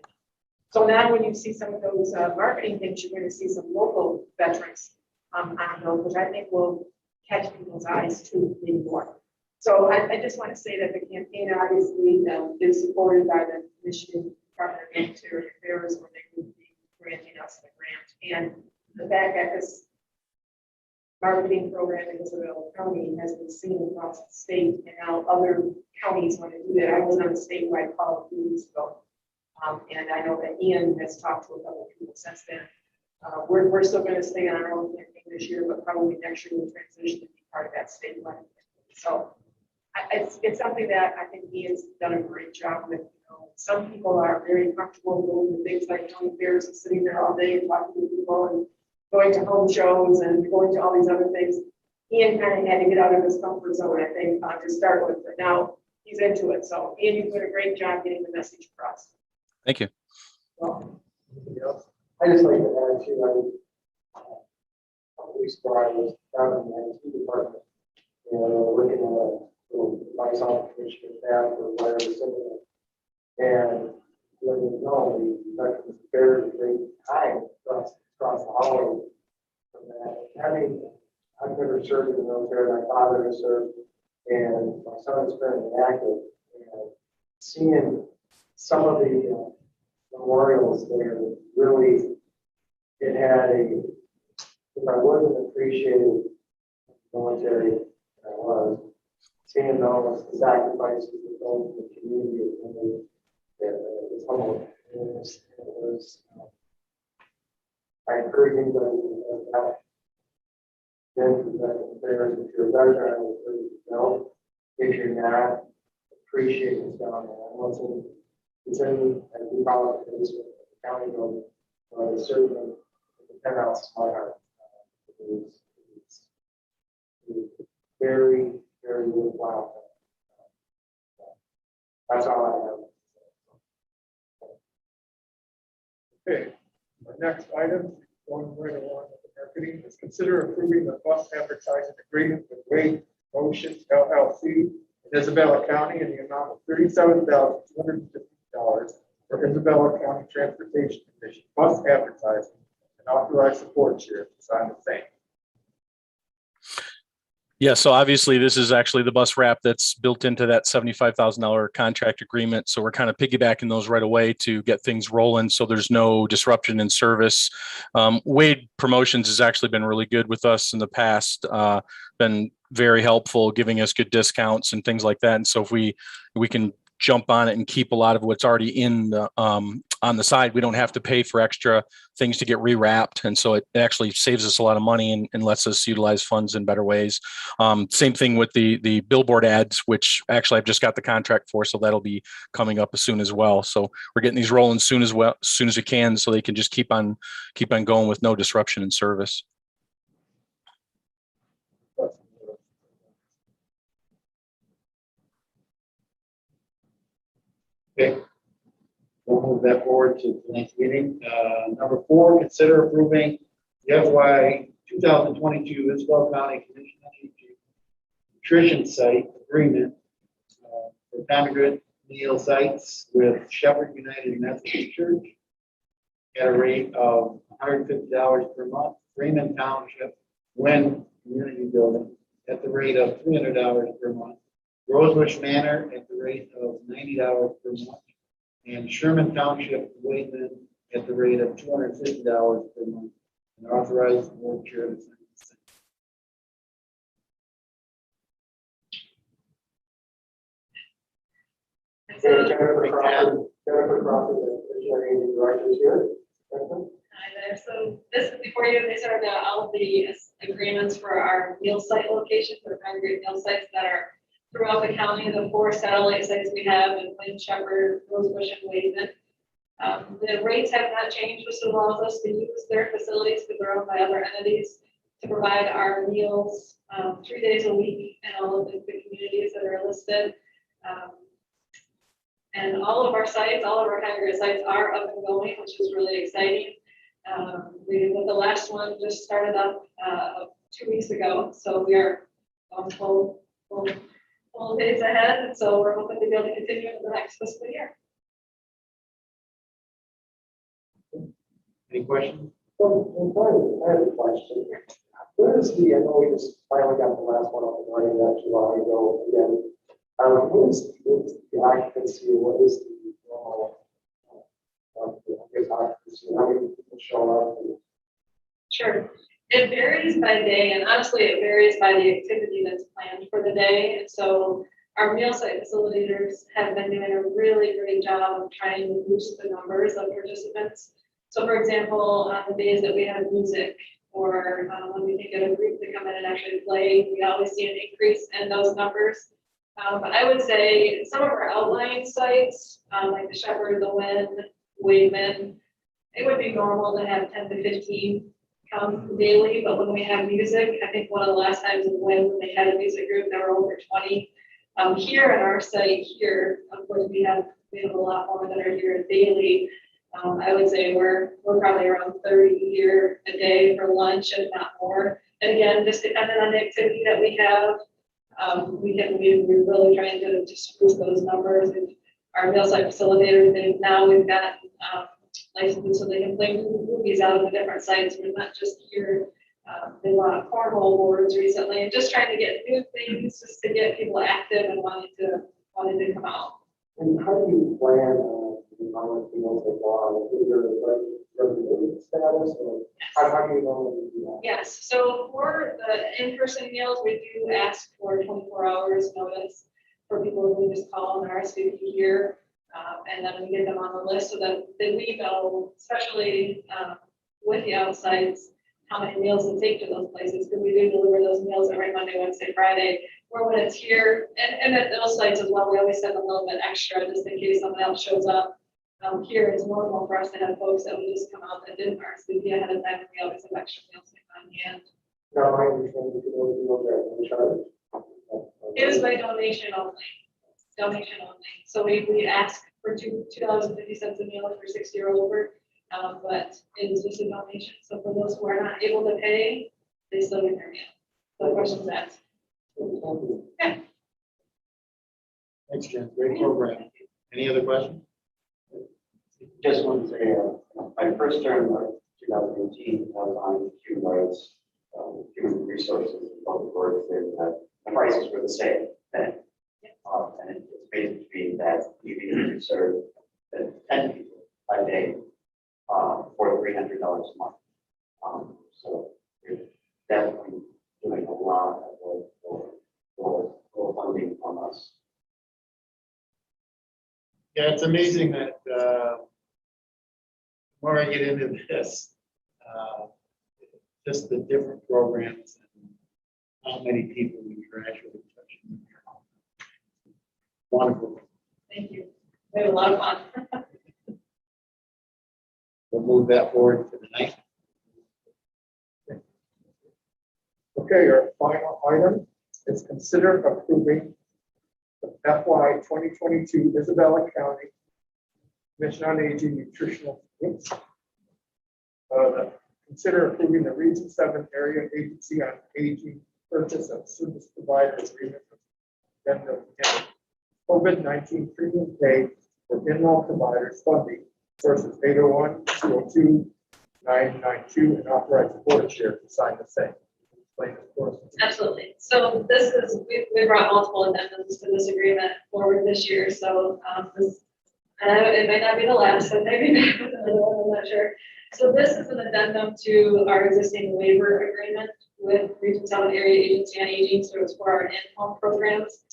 So now when you see some of those marketing things, you're going to see some local veterans on those, which I think will catch people's eyes too, maybe more. So I just want to say that the campaign obviously is supported by the Michigan Department of Military Affairs, where they would be granting us the grant. And the fact that this marketing program in Isabella County has been seen across the state, and now other counties want to do that. I was on a statewide call a few weeks ago, and I know that Ian has talked to a couple of people since then. We're still going to stay on our own campaign this year, but probably next year we'll transition to be part of that statewide. So it's something that I think Ian's done a great job with. Some people are very comfortable doing the things like county fairs and sitting there all day and talking to people and going to home shows and going to all these other things. Ian kind of had to get out of his comfort zone, I think, to start with, but now he's into it. So Ian, you've done a great job getting the message across. Thank you. Well, I just like to add too, a couple weeks ago, I was down in the IT department, looking at a little Microsoft commissioner tab or whatever similar. And when you know, the Veterans Affairs is very high across the hallway from that. I've never served in the military, my father has served, and my son is currently active. And seeing some of the memorials there, really, it had if I wasn't appreciated military, I was, seeing those sacrifices of those in the community, it was humbling. It was I encourage anybody that then to Veterans Affairs, if you're a veteran, I would encourage you to go. If you're not, appreciate what's down there. It's in, as we call it, it's the county building, but it's certainly the penthouse of my heart. It's very, very worthwhile. That's all I have. Okay, our next item, going right along with the marketing, is consider approving the bus advertising agreement with Wade Motions LLC in Isabella County in the amount of $37,250 for Isabella County Transportation Commission bus advertising and authorized support chair to sign the same. Yeah, so obviously this is actually the bus wrap that's built into that $75,000 contract agreement. So we're kind of piggybacking those right away to get things rolling so there's no disruption in service. Wade Promotions has actually been really good with us in the past, been very helpful, giving us good discounts and things like that. And so if we can jump on it and keep a lot of what's already in the, on the side, we don't have to pay for extra things to get rewrapped. And so it actually saves us a lot of money and lets us utilize funds in better ways. Same thing with the billboard ads, which actually I've just got the contract for, so that'll be coming up as soon as well. So we're getting these rolling soon as we can, so they can just keep on going with no disruption in service. Okay. We'll move that forward to the next meeting. Number 4, consider approving the FY 2022 Isabel County Commission on Aging Nutrition Site Agreement for congregate meal sites with Shepherd United Methodist Church at a rate of $150 per month. Freeman Township Wynn Community Building at the rate of $300 per month. Rosebush Manor at the rate of $90 per month. And Sherman Township Waitman at the rate of $250 per month. And authorized the board chair to sign the same. Jennifer Crawford, the Commissioner Director is here. Hi there. So this is before you, these are all of the agreements for our meal site locations, for congregate meal sites that are throughout the county, the 4 satellite sites we have in Plain Shepherd, Rosebush, and Waitman. The rates have not changed, which allows us to use their facilities because they're owned by other entities to provide our meals 3 days a week in all of the communities that are listed. And all of our sites, all of our congregate sites are up and going, which is really exciting. The last one just started up 2 weeks ago, so we are on full days ahead, and so we're hoping to be able to continue into the next fiscal year. Any questions? I have a question. Where is the, I know we just finally got the last one up and running that July ago again. What is the occupancy, or what is the normal occupancy? How many people show up? Sure. It varies by day, and honestly, it varies by the activity that's planned for the day. And so our meal site facilitators have been doing a really great job of trying to boost the numbers of participants. So for example, on the days that we have music, or when we can get a group to come in and actually play, we always see an increase in those numbers. But I would say some of our outlying sites, like the Shepherd, the Wynn, Waitman, it would be normal to have 10 to 15 come daily, but when we have music, I think one of the last times when they had a music group, there were over 20. Here at our site here, of course, we have a lot more that are here daily. I would say we're probably around 30 here a day for lunch, if not more. And again, just depending on the activity that we have, we're really trying to boost those numbers. And our meal site facilitators, we've got licenses so they can play movies out of the different sites. We're not just here. They want cornhole boards recently, and just trying to get new things just to get people active and wanting to come out. And how do you plan the amount of meals that go on? Is there a regulated status, or how do you normally do that? Yes, so for the in-person meals, we do ask for 24 hours notice for people who just call and RSVP here. And then we get them on the list so that we know, especially with the outsides, how many meals it take to those places, because we do deliver those meals every Monday, Wednesday, Friday, or when it's here, and at those sites as well, we always send a little bit extra just in case someone else shows up. Here it's normal for us to have folks that would just come out that didn't RSVP ahead of time, and we always have extra meals on hand. Now, I understand that you know the meals are in charge. It was by donation only. Donation only. So we ask for $2.50 a meal for 60 or over, but it's just a donation. So for those who are not able to pay, they still get their meal. So questions asked. Yeah. Thanks, Jen. Great program. Any other questions? Just want to say, my first term of 2018 was on human rights, human resources, and public works, and the prices were the same then. And it's basically that you need to serve 10 people a day for $300 a month. So you're definitely doing a lot of work for funding from us. Yeah, it's amazing that the more I get into this, just the different programs and how many people you're actually touching. Wonderful. Thank you. We had a lot of fun. We'll move that forward to the next. Okay, our final item is consider approving the FY 2022 Isabella County Commission on Aging Nutritional Needs. Consider approving the Region 7 Area Agency on Aging purchase of service provider agreement with vendor and COVID-19 premium pay for in-law providers funding sources 801-202-992 and authorize the board chair to sign the same. Explain this for us. Absolutely. So this is, we brought multiple amendments to this agreement forward this year. So this, it might not be the last, so maybe with another one, I'm not sure. So this is an addendum to our existing waiver agreement with Region 7 Area Agency on Aging. So it's for our in-home programs.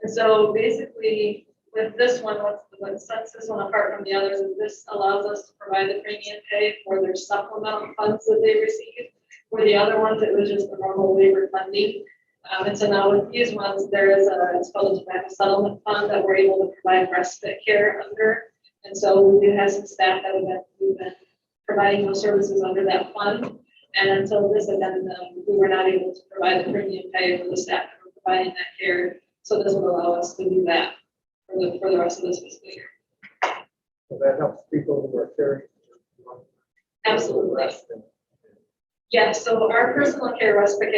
And so basically with this one, what sets this one apart from the others is this allows us to provide the premium pay for their supplemental funds that they receive. For the other ones, it was just the normal waiver funding. And so now with these ones, there is it's called a tobacco settlement fund that we're able to provide respite care under. And so we do have some staff that we've been providing those services under that fund. And until this addendum, we were not able to provide the premium pay for the staff that were providing that care. So this will allow us to do that for the rest of this fiscal year. So that helps people who are caring. Absolutely. Yeah, so our personal care respite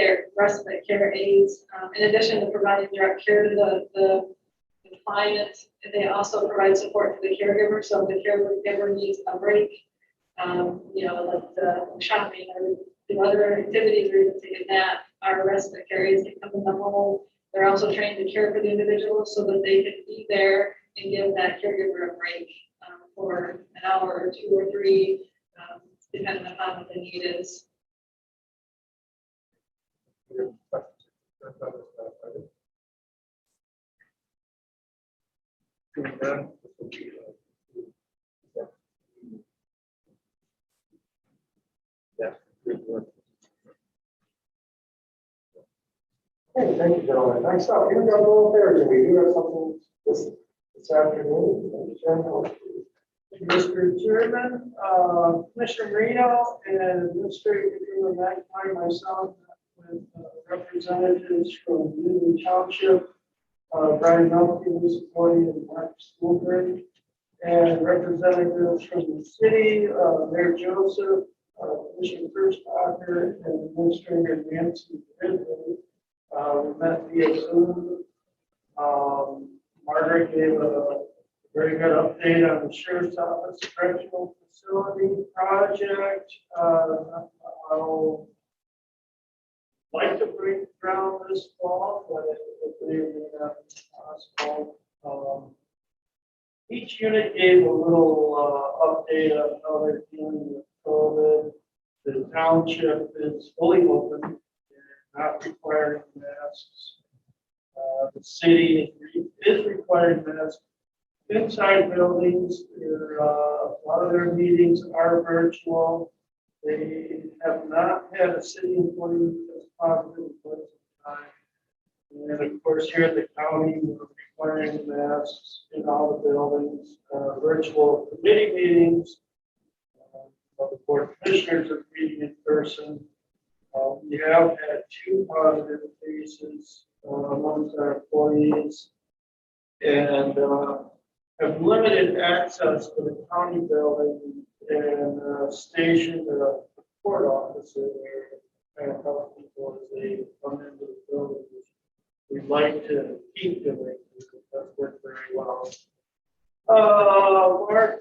care aides, in addition to providing direct care to the client, they also provide support for the caregiver. So if the caregiver needs a break, like the shopping or the other activities or even taking that, our respite care aides can come in the home. They're also trained to care for the individual so that they can be there and give that caregiver a break for an hour or 2 or 3, depending on what the need is. Hey, thank you, gentlemen. Nice stuff. You've got a little there, and we do have something this afternoon. Mr. Chairman, Commissioner Marino and Administrator McIntyre, myself, with representatives from Untitled Chapter, Brian Melfi, Lisa Cody, and Mark Schoolberg, and representatives from the city, Mayor Joseph, Commissioner Kirschbacher, and Administrator Nancy Ridley. We met via Zoom. Margaret gave a very good update on the Sheriff's Office Correctional Facility project. I'll like to break ground this fall, but if they may not be possible. Each unit gave a little update on how they're dealing with COVID. The township is fully open, and not requiring masks. The city is requiring masks inside buildings. A lot of their meetings are virtual. They have not had a city employee that's positive for some time. And of course, here at the county, we're requiring masks in all the buildings, virtual committee meetings. The board of commissioners are meeting in person. We have had 2 positive cases amongst our employees. And have limited access to the county building and stationed a court officer there and help people as they come into the building. We'd like to keep doing this because that's worked very well. Mark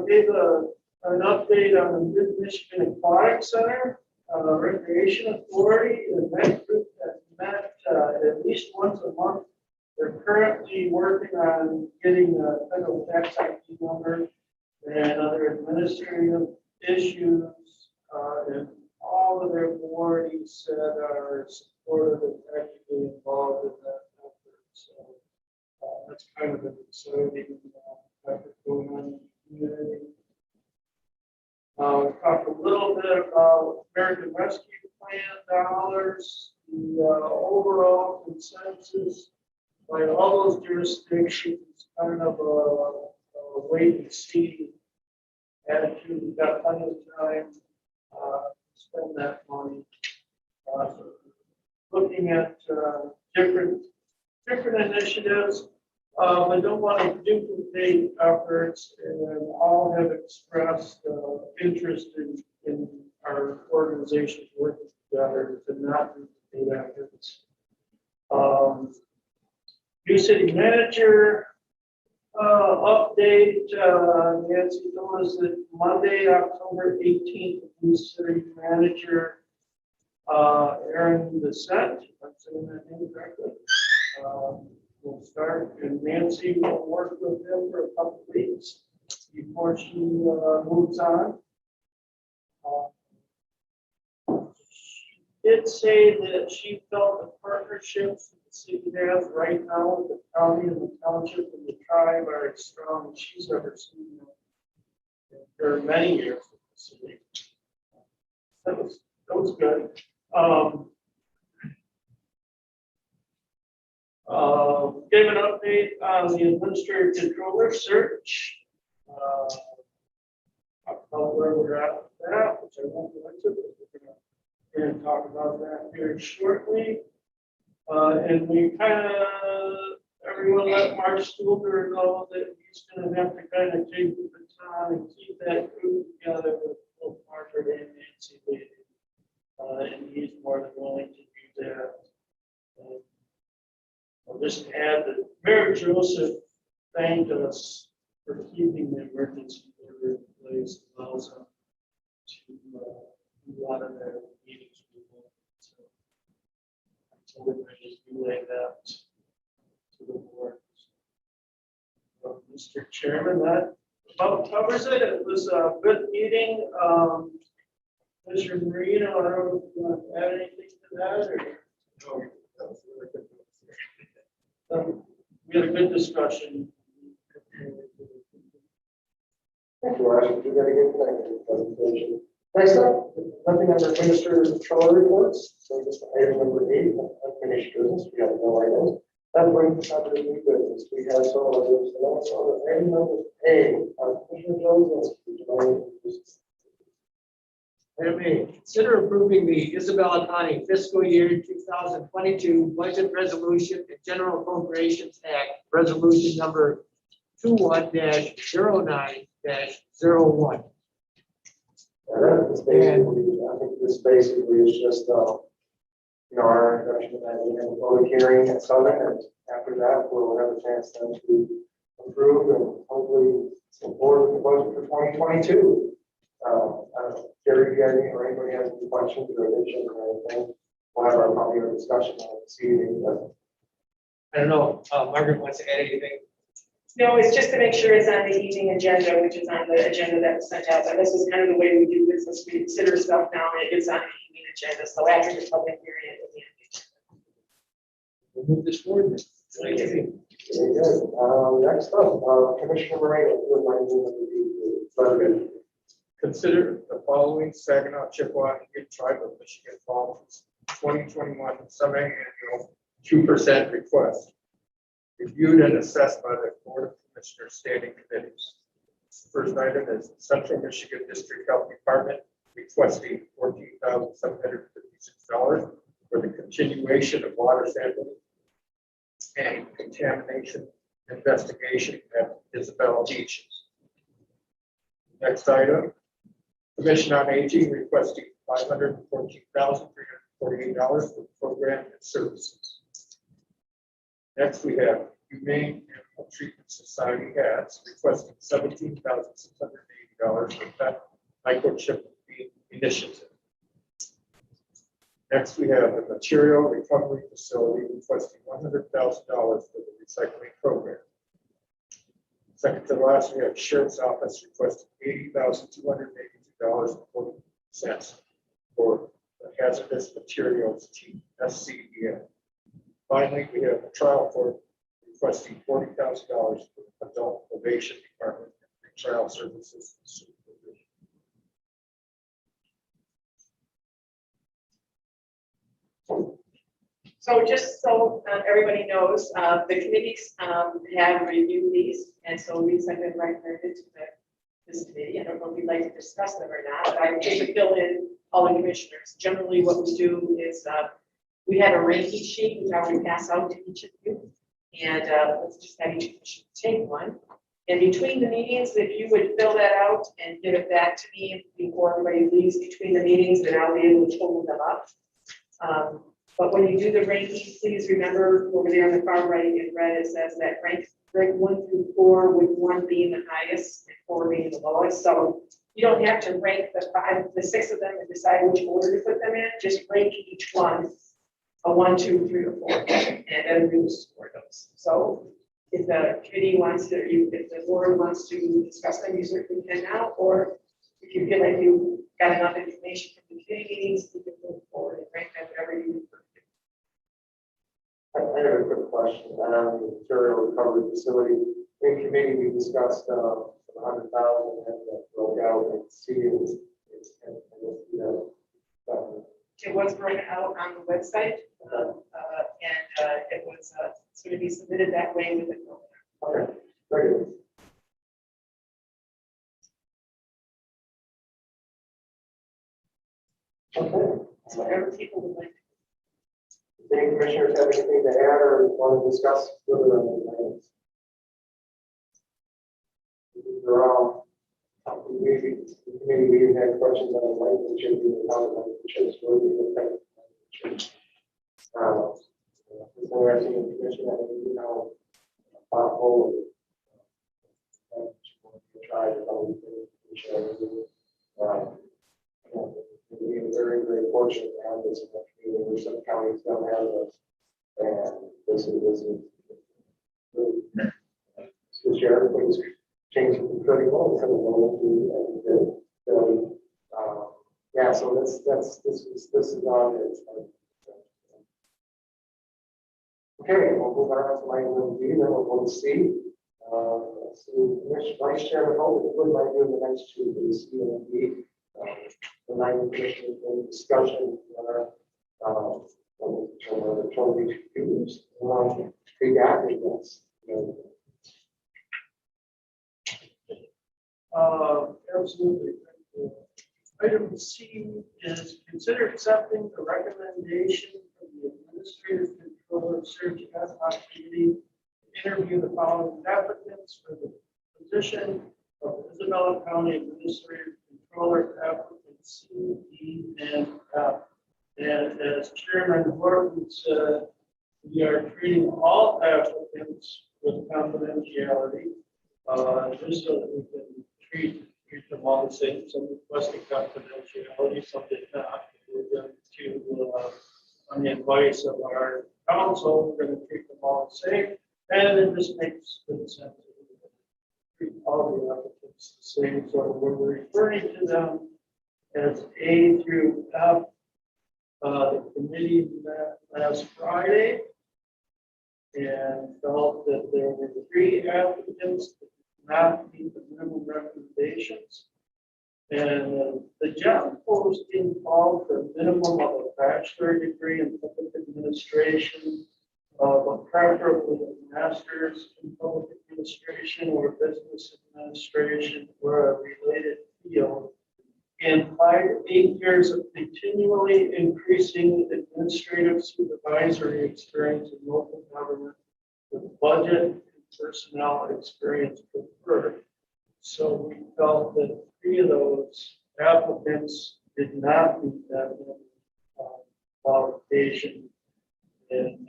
gave an update on the Mid-Michigan Aquatic Center, Recreation Authority, and that group has met at least once a month. They're currently working on getting a federal tax ID number and other administrative issues. And all of their board, he said, are supportive and actively involved in that effort. So that's kind of an exciting effort going on in the community. Talk a little bit about American Rescue Plan dollars, the overall consensus by all those jurisdictions, kind of a wait and see attitude. We've got plenty of time to spend that money. Looking at different initiatives, I don't want to duplicate efforts, and all have expressed interest in our organizations working together to not duplicate efforts. New city manager update. Nancy told us that Monday, October 18th, new city manager Aaron Descent, if I'm saying that name correctly, will start, and Nancy will work with him for a couple of weeks before she moves on. She did say that she felt the partnerships that the city has right now with the county and the township and the tribe are as strong as she's ever seen them for many years with the city. That was good. Gave an update on the administrative controller search. Talk about where we're at with that, which I won't go into, but we're going to talk about that here shortly. And we kind of, everyone let Mark Stuber know that he's going to have to kind of take the baton and keep that group together with both Margaret and Nancy leading. And he's more than willing to do that. I'll just add that Mayor Joseph thanked us for keeping the emergency order in place, allows them to do a lot of their meetings with them. So we're going to just relay that to the board. Mr. Chairman, that about covers it. It was a good meeting. Mr. Marino, I don't know if you want to add anything to that or no? That was really good. We had a good discussion. Thank you, Raj. You got a good presentation. Next up, nothing under administrative controller reports. So just item number 8, unfinished business. We have no items. That brings us under new business. We have several items. So item number 8, Commissioner Jones. Item A, consider approving the Isabella County fiscal year 2022 budget resolution and general appropriations act resolution number 21-09-01. This basically, I think this basically is just, our introduction to that, we have a public hearing at 7, and after that, we'll have a chance then to approve and hopefully support the budget for 2022. I don't know, Jerry, or anybody has any questions or additions or anything? We'll have probably our discussion on this evening, but I don't know, Margaret wants to add anything? No, it's just to make sure it's on the evening agenda, which is on the agenda that was sent out. And this is kind of the way we do business. We consider stuff now and it is on the evening agenda. So after the public hearing, it will be on the agenda. We'll move this forward. very good. Next up, Commissioner Moreno, you remind me of the Consider the following Saginaw, Chippewa, Indian Tribe of Michigan Falls 2021 semi-annual 2% request. Reviewed and assessed by the Board of Commissioners Standing Committees. First item is Central Michigan District Health Department requesting $14,756 for the continuation of water sampling and contamination investigation at Isabel Beaches. Next item, Commission on Aging requesting $514,348 for program and services. Next, we have Humane Animal Treatment Society ads requesting $17,680 for pet microchip initiative. Next, we have the Material Recovery Facility requesting $100,000 for the recycling program. Second to last, we have Sheriff's Office requesting $80,282.40 for the hazardous materials team, SCEM. Finally, we have the trial court requesting $40,000 for adult probation department and trial services supervision. So just so everybody knows, the committees have reviewed these, and so these have been recommended to this committee. I don't know if you'd like to discuss them or not, but I just to fill in all the commissioners. Generally, what we do is we have a ranking sheet which I will pass out to each of you, and let's just have each commissioner take one. And between the meetings, if you would fill that out and give it back to me before everybody leaves between the meetings, then I'll be able to total them up. But when you do the ranking, please remember over there on the far right in red, it says that rank 1 through 4, with 1 being the highest and 4 being the lowest. So you don't have to rank the 6 of them and decide which order to put them in. Just rank each one a 1, 2, 3, or 4, and everybody will score those. So if the committee wants to, if the board wants to discuss them, you certainly can now, or if you feel like you got enough information from the committee meetings, you can move forward and rank them whatever you prefer. I have a quick question on the material recovery facility. In committee, we discussed 100,000 and broke out and see it. It was broken out on the website, and it was going to be submitted that way with the program. Okay, very good. Okay. So whatever people would like. Any commissioners have anything to add or want to discuss further on the items? They're all, maybe we had questions on the language and the language is really the language. Is there any commission that you know thoughtful try to we're very, very fortunate to have this in the community where some counties don't have this. And this is the sheriff was changing the critical instead of yeah, so this is on it. Okay, we'll move on to item B, then we'll go to C. Let's see, Vice Chairman Holt, if you would like to do the next two, the C and D. The night commission discussion the 20 years. Exactly, yes. Absolutely. Item C is consider accepting the recommendation from the administrative controller search ad hoc committee to interview the following applicants for the position of Isabella County Administrative Controller applicant C, D, and F. And as Chairman Horton said, we are treating all applicants with confidentiality, just so that we can treat them all the same. Some requested confidentiality, some did not. We're going to, on the advice of our council, we're going to treat them all the same, and it just makes good sense. Treat all the applicants the same, so we're referring to them as A through F. The committee met last Friday and felt that there were 3 applicants that did not meet the minimum recommendations. And the job posting called for a minimum of a bachelor degree in public administration, but preferably a master's in public administration or business administration or a related field and 5 to 8 years of continually increasing administrative supervisory experience in local government with budget and personnel experience preferred. So we felt that 3 of those applicants did not meet that qualification. And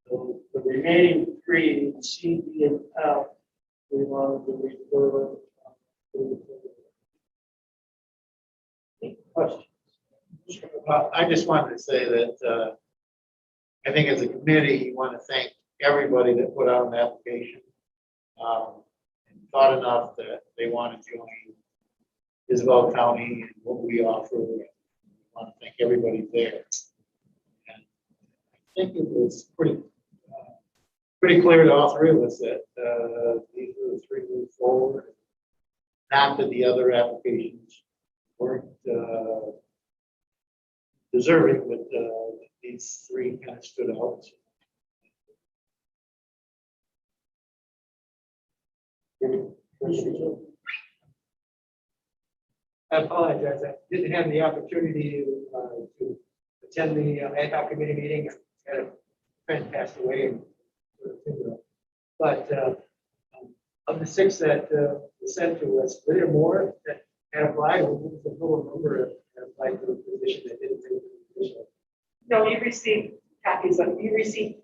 the remaining 3, C, D, and F, we wanted to refer to. Any questions? I just wanted to say that I think as a committee, you want to thank everybody that put out an application. And thought enough that they want to join Isabel County and what we offer. We want to thank everybody there. And I think it was pretty clear to all 3 of us that these are the 3 move forward. Not that the other applications weren't deserving, but these 3 kind of stood out. I apologize, I didn't have the opportunity to attend the ad hoc committee meeting. I had a friend passed away. But of the 6 that were sent to us, were there more that had applied, or was the total number that applied to the position that didn't take the position? No, you received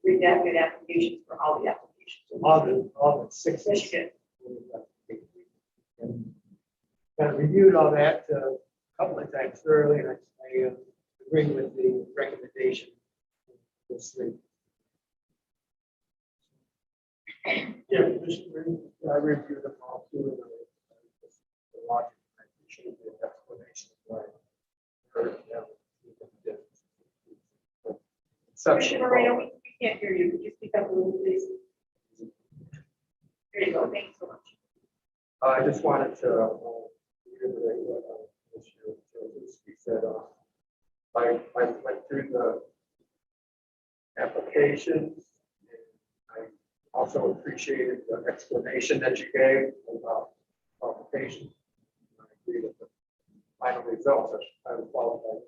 redacted applications for all the applications. All the 6. Michigan. And kind of reviewed all that a couple of times thoroughly, and I agree with the recommendation. of this 3. Yeah, Commissioner. I reviewed them all too. And the logic, I appreciate the explanation why. Commissioner Moreno, we can't hear you. Could you speak up a little, please? There you go. Thank you so much. I just wanted to reiterate what Commissioner Jones said. I went through the applications. And I also appreciated the explanation that you gave about qualifications. I agree with the final results. I was qualified.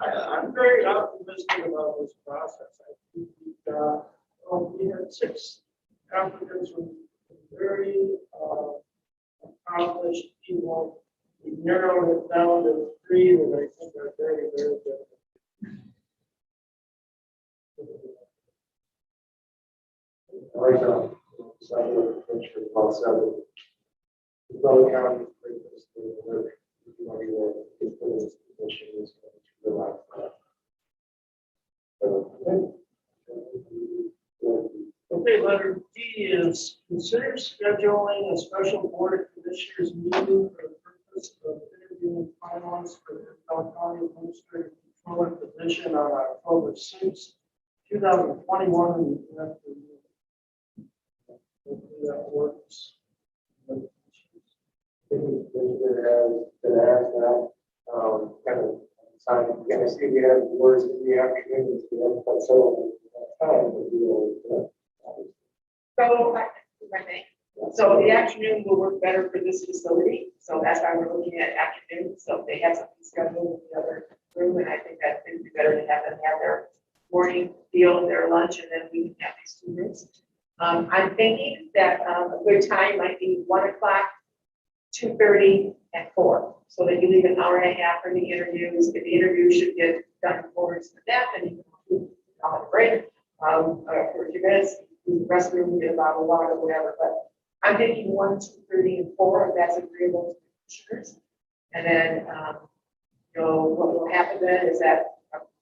I'm very optimistic about this process. I think we had 6 applicants with very accomplished people. We narrowed it down to 3 that I think are very, very good. I like that. So, Commissioner Paul said, the Bell County is Okay, letter D is consider scheduling a special board of commissioners meeting for the purpose of interviewing finalists for the Bell County Administrative Controller position on October 6, 2021. And hopefully that works. has been asked that, kind of time, kind of see we have words in the afternoon, we have quite so time, but we will. So the afternoon will work better for this facility, so that's why we're looking at afternoon. So if they have something scheduled in the other room, and I think that it would be better to have them have their morning deal, their lunch, and then we can have these 2 rooms. I'm thinking that a good time might be 1 o'clock, 2:30, and 4, so that you leave an hour and a half for the interviews. If the interview should get done before it's the death, and you can have a break for a few minutes, the restroom, get a bottle of water, whatever. But I'm thinking 1, 2:30, and 4, if that's agreeable to the commissioners. And then, what will happen then is that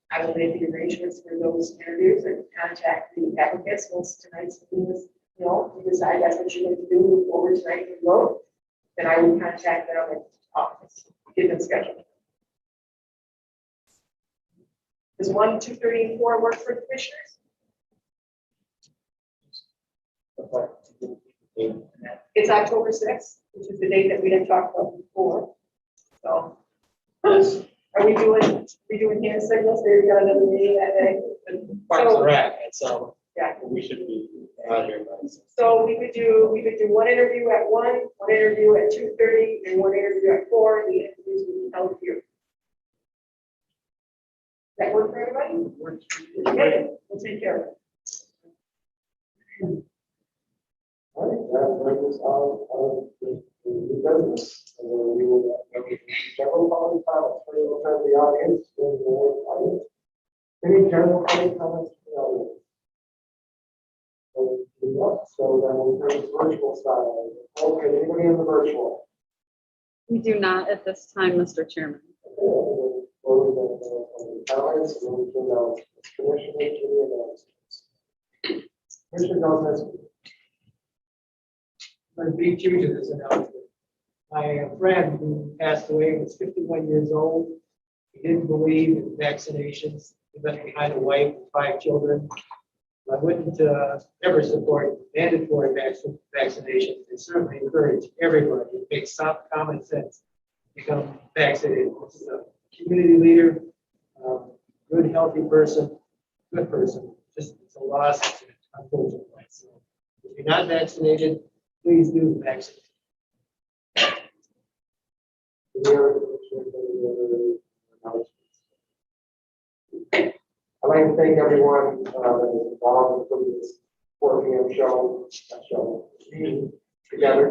I will make the arrangements for those interviews and contact the applicants once tonight's meeting is, you decide that's what you're going to do, move forward tonight and vote. Then I will contact them at the office, get them scheduled. Does 1, 2:30, and 4 work for the commissioners? It's October 6th, which is the date that we had talked about before. So, are we doing hand signals? There you got another meeting that day. Parks and Rec, and so Yeah. we should be So we could do one interview at 1, one interview at 2:30, and one interview at 4. The interviews will be held here. That work for everybody? Okay, we'll take care of it. All right, that brings us out of the new business. And then we will have general public comments for the audience. In the audience. Any general public comments from the audience? So then we'll bring virtual style. Okay, anybody in the virtual? We do not at this time, Mr. Chairman. Comments, and then we can, commissioners, to the announcements. Commissioner Gonzalez. I'm being huge in this announcement. My friend who passed away was 51 years old. He didn't believe in vaccinations. He left behind a wife and 5 children. I wouldn't ever support mandatory vaccinations. And certainly encourage everybody to make some common sense, become vaccinated. This is a community leader, good, healthy person, good person. Just it's a loss, unfortunately. So if you're not vaccinated, please do vaccinate. I'd like to thank everyone that is involved in this 4 p.m. meeting together.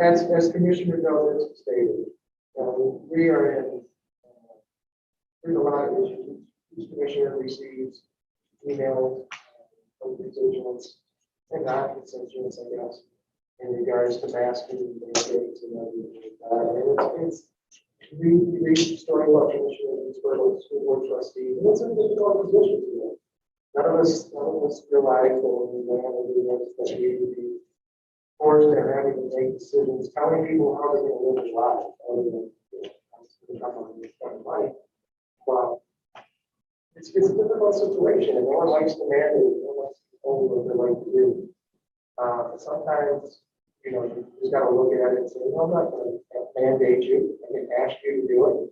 As Commissioner Jones stated, we are in there's a lot of issues. Each commissioner receives emails from constituents and non-constituents, I guess, in regards to masking and mandates and everything like that. And it's we reach story about commissioners, for those school board trustees, and it's a difficult position to do. None of us realize that when we land on this, that we would be forced to having to make decisions, telling people how they're going to live their lives, other than become on this kind of life. Well, it's a difficult situation, and no one likes to mandate, no one likes to tell what they like to do. Sometimes, you know, you just got to look at it and say, no, I'm not going to mandate you. I can ask you to do it.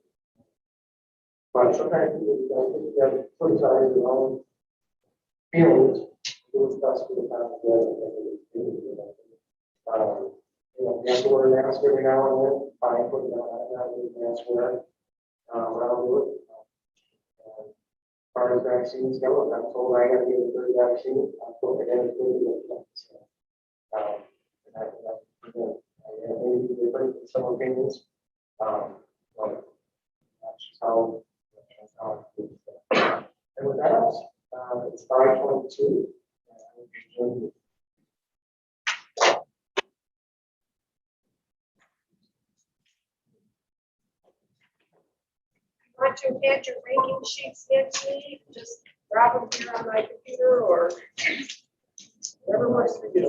But sometimes you have to put aside your own feelings, do what's best for the town. You know, you have to wear a mask every now and then. Fine, put it on. I don't mask wear. But I'll do it. As far as vaccines go, I'm told I got to get a 3rd vaccine. I'm told I got to get a 3rd. Maybe different in some opinions. But that's just how and with that, it's 5:22. Want to add your ranking sheets in to me? Just drop them here on my computer or whatever works for you.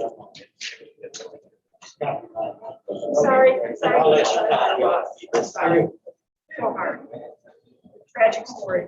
Sorry. So hard. Tragic story.